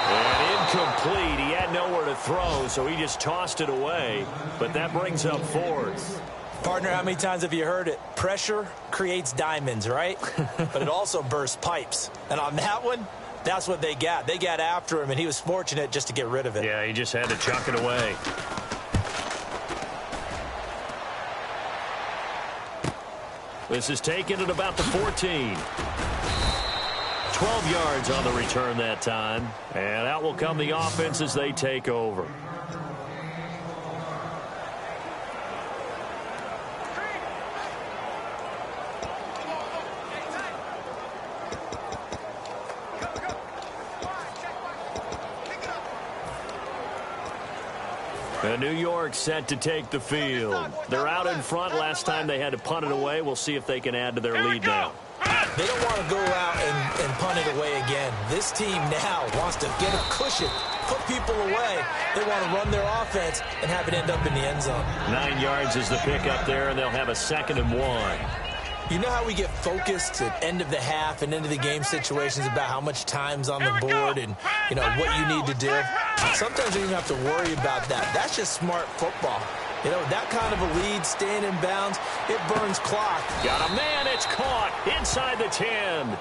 And incomplete. He had nowhere to throw, so he just tossed it away. But that brings up fourth. Partner, how many times have you heard it? Pressure creates diamonds, right? But it also bursts pipes. And on that one, that's what they got. They got after him, and he was fortunate just to get rid of it. Yeah, he just had to chuck it away. This is taken at about the 14. 12 yards on the return that time. And out will come the offense as they take over. And New York set to take the field. They're out in front. Last time they had to punt it away. We'll see if they can add to their lead now. They don't want to go out and punt it away again. This team now wants to get a cushion, put people away. They want to run their offense and have it end up in the end zone. 9 yards is the pickup there, and they'll have a 2nd and 1. You know how we get focused at end of the half and end of the game situations about how much time's on the board and, you know, what you need to do? Sometimes you don't have to worry about that. That's just smart football. You know, that kind of a lead, staying in bounds, it burns clock. Got a man, it's caught inside the 10.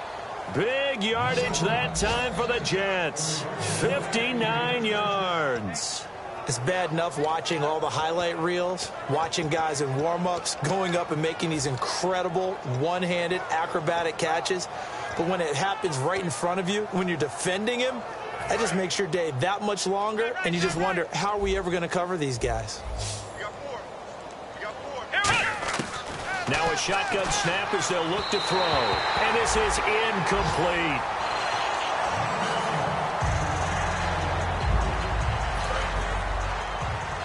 Big yardage that time for the Jets. 59 yards. It's bad enough watching all the highlight reels, watching guys in warm-ups, going up and making these incredible one-handed acrobatic catches. But when it happens right in front of you, when you're defending him, that just makes your day that much longer, and you just wonder, how are we ever going to cover these guys? Now a shotgun snap as they'll look to throw. And this is incomplete.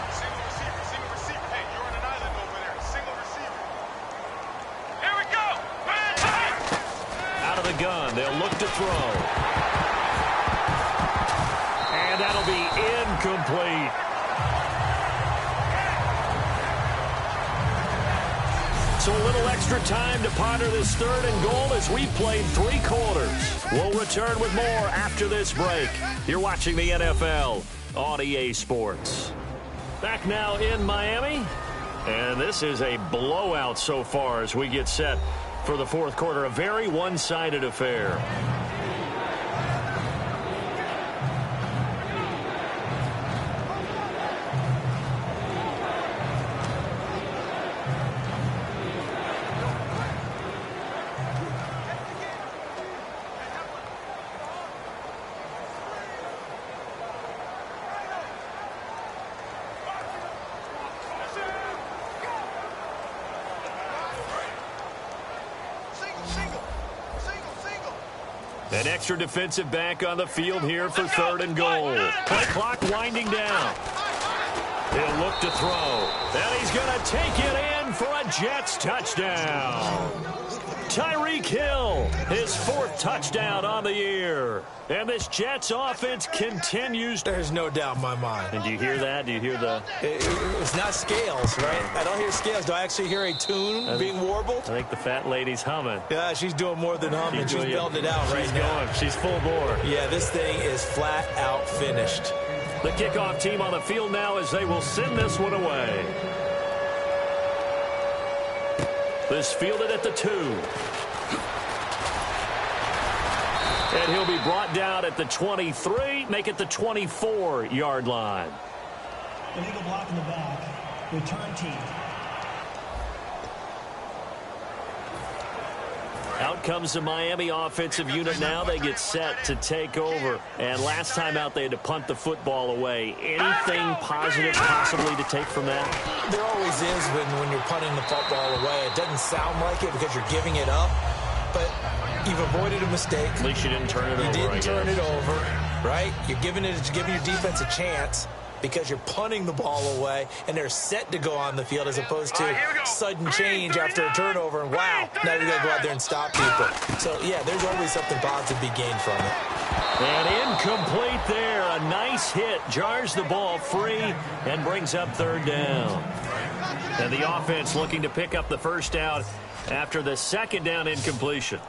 Single receiver. Hey, you're on an island over there. Single receiver. Here we go. Out of the gun, they'll look to throw. And that'll be incomplete. So a little extra time to ponder this 3rd and goal as we played 3 quarters. We'll return with more after this break. You're watching the NFL on EA Sports. Back now in Miami. And this is a blowout so far as we get set for the 4th quarter. A very one-sided affair. An extra defensive back on the field here for 3rd and goal. Play clock winding down. He'll look to throw. And he's going to take it in for a Jets touchdown. Tyreek Hill, his 4th touchdown on the year. And this Jets offense continues. There's no doubt in my mind. And do you hear that? Do you hear the... It's not scales, right? I don't hear scales. Do I actually hear a tune being warbled? I think the fat lady's humming. Yeah, she's doing more than humming. She's belting it out right now. She's full bore. Yeah, this thing is flat out finished. The kickoff team on the field now as they will send this one away. This fielded at the 2. And he'll be brought down at the 23, make it the 24-yard line. Illegal block in the back. Return team. Out comes the Miami offensive unit now. They get set to take over. And last time out, they had to punt the football away. Anything positive possibly to take from that? There always is when you're punting the football away. It doesn't sound like it because you're giving it up. But you've avoided a mistake. At least you didn't turn it over. You didn't turn it over, right? You're giving your defense a chance because you're punting the ball away, and they're set to go on the field as opposed to sudden change after a turnover, and wow, now you got to go out there and stop people. So, yeah, there's always something positive to be gained from it. And incomplete there. A nice hit. Jars the ball free and brings up 3rd down. And the offense looking to pick up the first down after the 2nd down incompletion.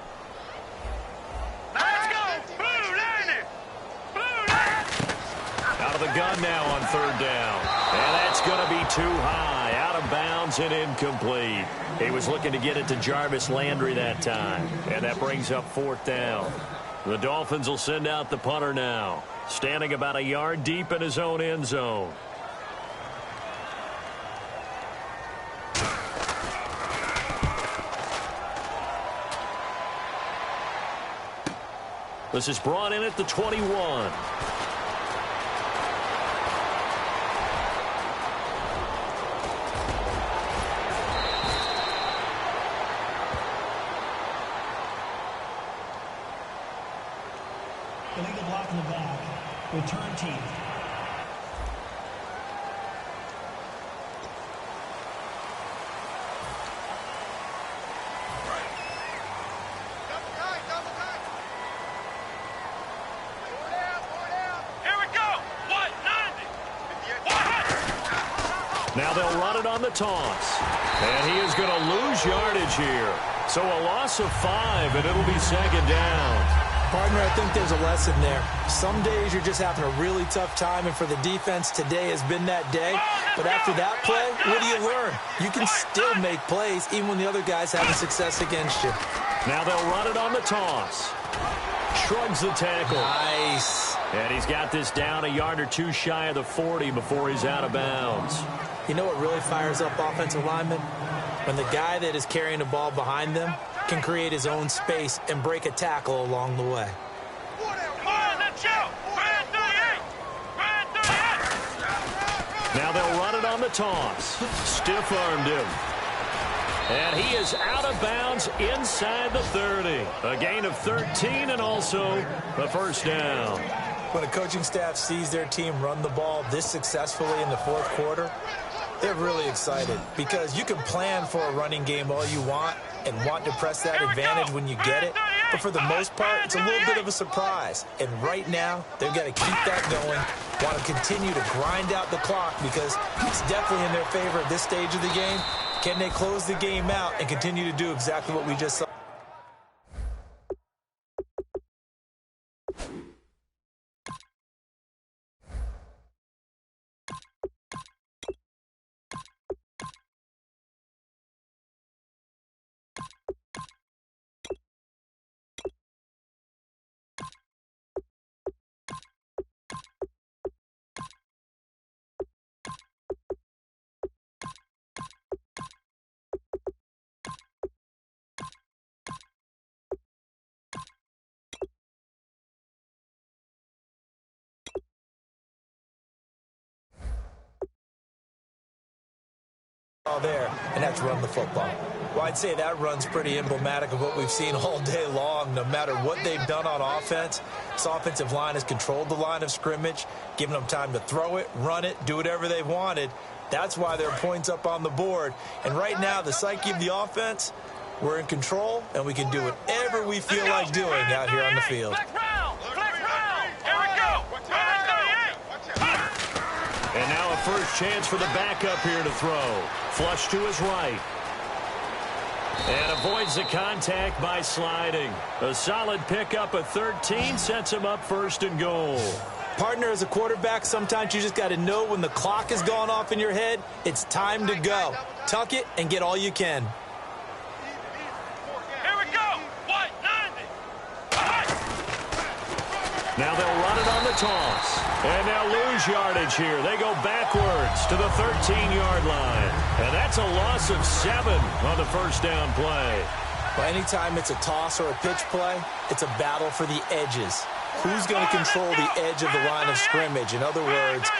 gun now on third down. And that's going to be too high, out of bounds and incomplete. He was looking to get it to Jarvis Landry that time. And that brings up fourth down. The Dolphins will send out the punter now, standing about a yard deep in his own end zone. This is brought in at the 21. Illegal block in the back. Return team. Now they'll run it on the toss. And he is going to lose yardage here. So a loss of 5, and it'll be second down. Partner, I think there's a lesson there. Some days you're just having a really tough time, and for the defense, today has been that day. But after that play, what do you learn? You can still make plays even when the other guy's having success against you. Now they'll run it on the toss. Shrugs the tackle. Nice. And he's got this down a yard or two shy of the 40 before he's out of bounds. You know what really fires up offensive linemen? When the guy that is carrying the ball behind them can create his own space and break a tackle along the way. Now they'll run it on the toss. Stiff-armed him. And he is out of bounds inside the 30. A gain of 13 and also a first down. When a coaching staff sees their team run the ball this successfully in the fourth quarter, they're really excited because you can plan for a running game all you want and want to press that advantage when you get it. But for the most part, it's a little bit of a surprise. And right now, they've got to keep that going, want to continue to grind out the clock because it's definitely in their favor at this stage of the game. Can they close the game out and continue to do exactly what we just saw? There, and that's run the football. Well, I'd say that run's pretty emblematic of what we've seen all day long. No matter what they've done on offense, this offensive line has controlled the line of scrimmage, given them time to throw it, run it, do whatever they've wanted. That's why there are points up on the board. And right now, the psyche of the offense, we're in control, and we can do whatever we feel like doing out here on the field. And now a first chance for the backup here to throw. Flush to his right. And avoids the contact by sliding. A solid pickup of 13 sets him up first and goal. Partner, as a quarterback, sometimes you just got to know when the clock has gone off in your head, it's time to go. Tuck it and get all you can. Now they'll run it on the toss. And they'll lose yardage here. They go backwards to the 13-yard line. And that's a loss of 7 on the first down play. Well, anytime it's a toss or a pitch play, it's a battle for the edges. Who's going to control the edge of the line of scrimmage? In other words,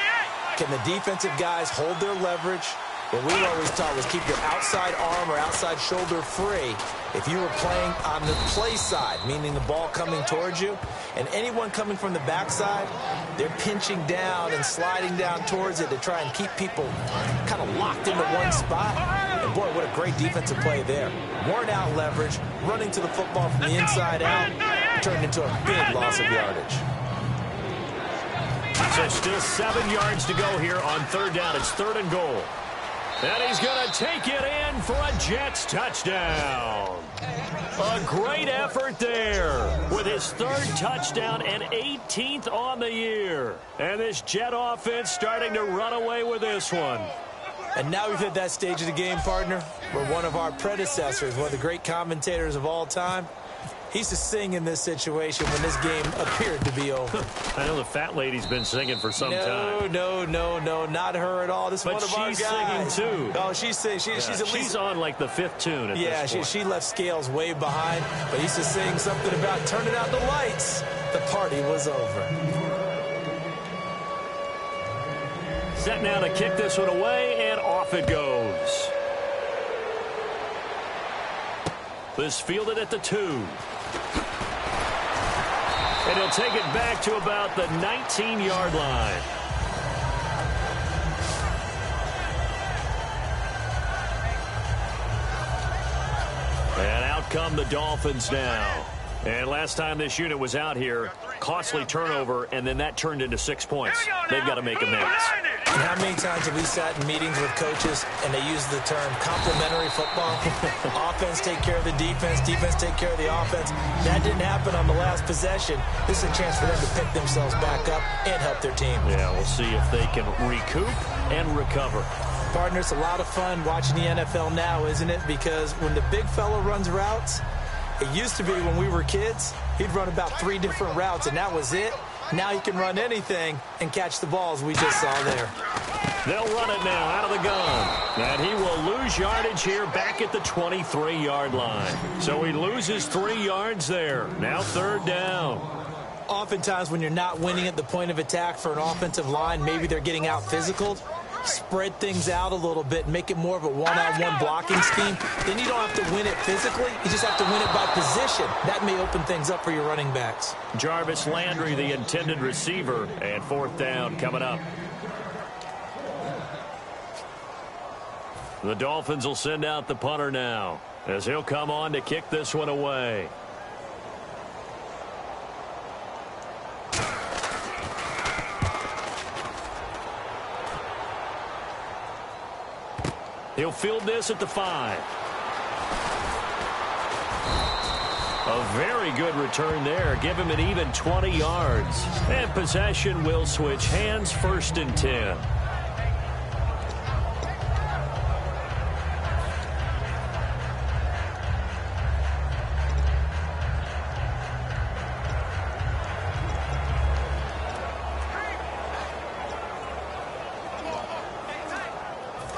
can the defensive guys hold their leverage? What we always taught was keep your outside arm or outside shoulder free if you were playing on the play side, meaning the ball coming towards you. And anyone coming from the backside, they're pinching down and sliding down towards it to try and keep people kind of locked into one spot. And, boy, what a great defensive play there. Worn out leverage, running to the football from the inside out, turned into a big loss of yardage. So still 7 yards to go here on third down. It's third and goal. And he's going to take it in for a Jets touchdown. A great effort there with his third touchdown and 18th on the year. And this Jet offense starting to run away with this one. And now we've hit that stage of the game, partner, where one of our predecessors, one of the great commentators of all time, he used to sing in this situation when this game appeared to be over. I know the fat lady's been singing for some time. No, not her at all. This is one of our guys. But she's singing, too. Oh, she's singing. She's on, like, the 5th tune at this point. She left Scales way behind, but he used to sing something about turning out the lights. The party was over. Set now to kick this one away, and off it goes. This fielded at the 2. And he'll take it back to about the 19-yard line. And out come the Dolphins now. And last time this unit was out here, costly turnover, and then that turned into 6 points. They've got to make amends. And how many times have we sat in meetings with coaches and they use the term complementary football? Offense take care of the defense, defense take care of the offense. That didn't happen on the last possession. This is a chance for them to pick themselves back up and help their team. Yeah, we'll see if they can recoup and recover. Partner, it's a lot of fun watching the NFL now, isn't it? Because when the big fella runs routes, it used to be when we were kids, he'd run about 3 different routes, and that was it. Now he can run anything and catch the balls we just saw there. They'll run it now out of the gun. And he will lose yardage here back at the 23-yard line. So he loses 3 yards there. Now 3rd down. Oftentimes when you're not winning at the point of attack for an offensive line, maybe they're getting out physical. Spread things out a little bit, make it more of a one-on-one blocking scheme. Then you don't have to win it physically. You just have to win it by position. That may open things up for your running backs. Jarvis Landry, the intended receiver, and 4th down coming up. The Dolphins will send out the punter now as he'll come on to kick this one away. He'll field this at the 5. A very good return there. Give him an even 20 yards. And possession will switch hands, 1st and 10.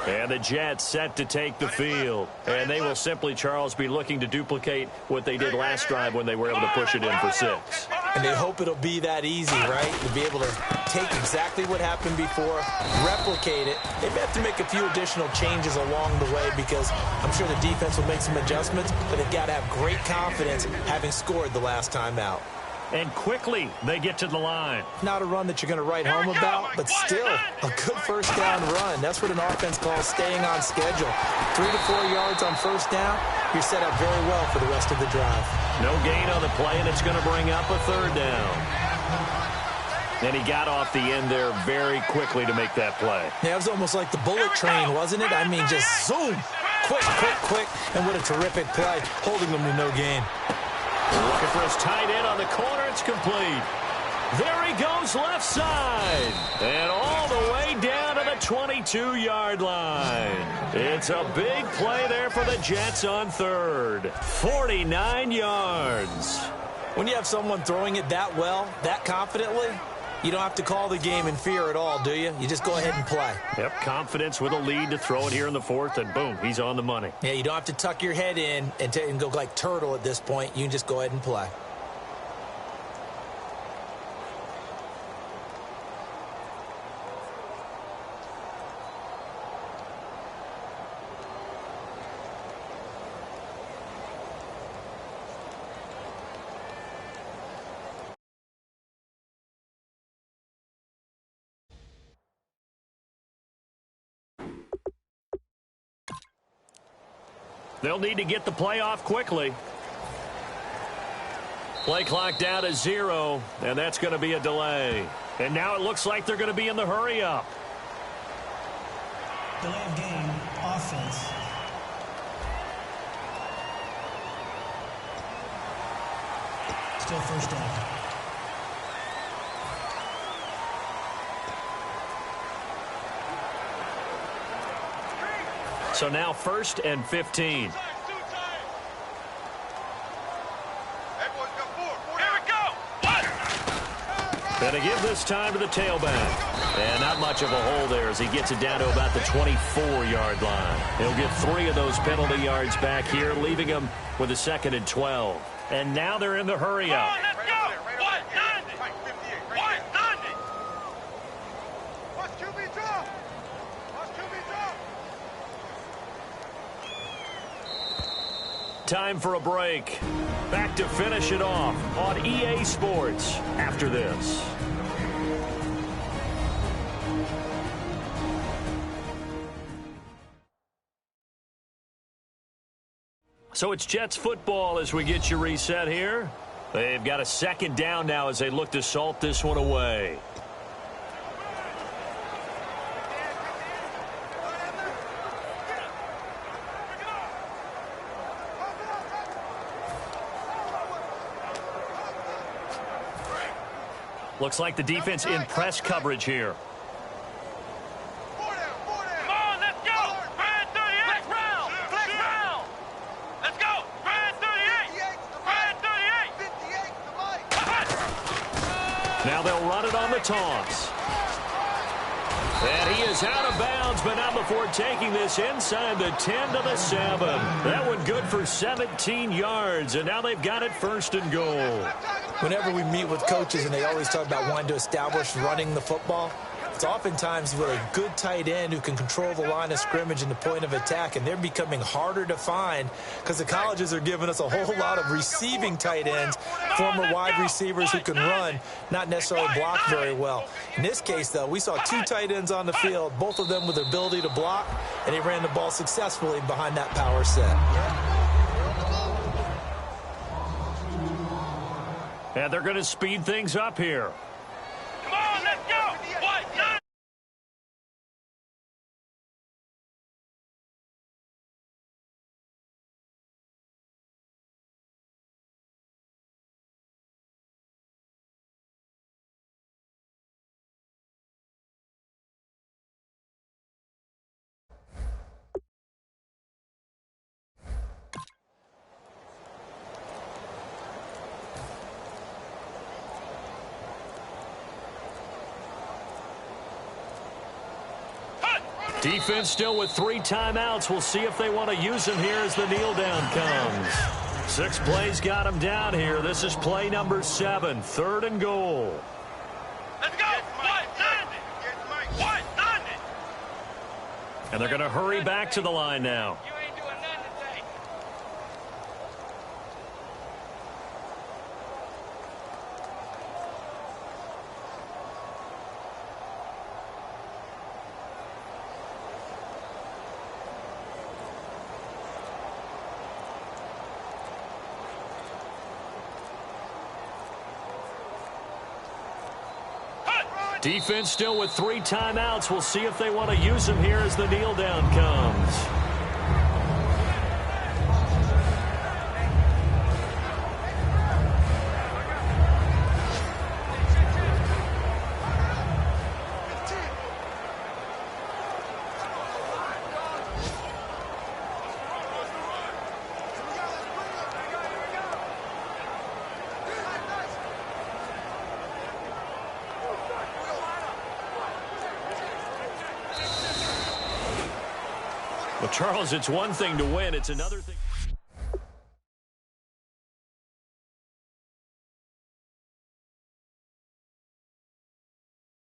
And the Jets set to take the field. And they will simply, Charles, be looking to duplicate what they did last drive when they were able to push it in for 6. And they hope it'll be that easy, right? To be able to take exactly what happened before, replicate it. They may have to make a few additional changes along the way because I'm sure the defense will make some adjustments, but they've got to have great confidence having scored the last time out. And quickly, they get to the line. Not a run that you're going to write home about, but still a good 1st down run. That's what an offense calls staying on schedule. 3 to 4 yards on 1st down, you're set up very well for the rest of the drive. No gain on the play, and it's going to bring up a 3rd down. And he got off the end there very quickly to make that play. Yeah, it was almost like the bullet train, wasn't it? I mean, just zoom. Quick. And what a terrific play, holding them to no gain. Looking for his tight end on the corner. It's complete. There he goes left side. And all the way down to the 22-yard line. It's a big play there for the Jets on 3rd. 49 yards. When you have someone throwing it that well, that confidently, you don't have to call the game in fear at all, do you? You just go ahead and play. Yep, confidence with a lead to throw it here in the 4th, and boom, he's on the money. Yeah, you don't have to tuck your head in and go like turtle at this point. You can just go ahead and play. They'll need to get the play off quickly. Play clock down to 0, and that's going to be a delay. And now it looks like they're going to be in the hurry-up. Delay of game offense. Still first down. So now 1st and 15. Going to give this time to the tailback. And not much of a hole there as he gets it down to about the 24-yard line. He'll get 3 of those penalty yards back here, leaving him with a 2nd and 12. And now they're in the hurry up. Let's go! 190! 190! Watch QB drop! Watch QB drop! Time for a break. Back to finish it off on EA Sports after this. So it's Jets football as we get you reset here. They've got a 2nd down now as they look to salt this one away. Looks like the defense in press coverage here. Come on, let's go! Brad 38! Flex round! Flex round! Let's go! Brad 38! Brad 38! Now they'll run it on the toss. And he is out of bounds, but not before taking this inside the 10 to the 7. That one good for 17 yards, and now they've got it 1st and goal. Whenever we meet with coaches and they always talk about wanting to establish running the football, it's oftentimes with a good tight end who can control the line of scrimmage and the point of attack, and they're becoming harder to find because the colleges are giving us a whole lot of receiving tight ends, former wide receivers who can run, not necessarily block very well. In this case, though, we saw 2 tight ends on the field, both of them with the ability to block, and he ran the ball successfully behind that power set. And they're going to speed things up here. Come on, let's go! 190! Defense still with 3 timeouts. We'll see if they want to use them here as the kneel down comes. 6 plays got him down here. This is play number 7, 3rd and goal. Let's go! 190! 190! And they're going to hurry back to the line now. You ain't doing nothing today. Defense still with 3 timeouts. We'll see if they want to use them here as the kneel down comes. Well, Charles, it's one thing to win. It's another thing.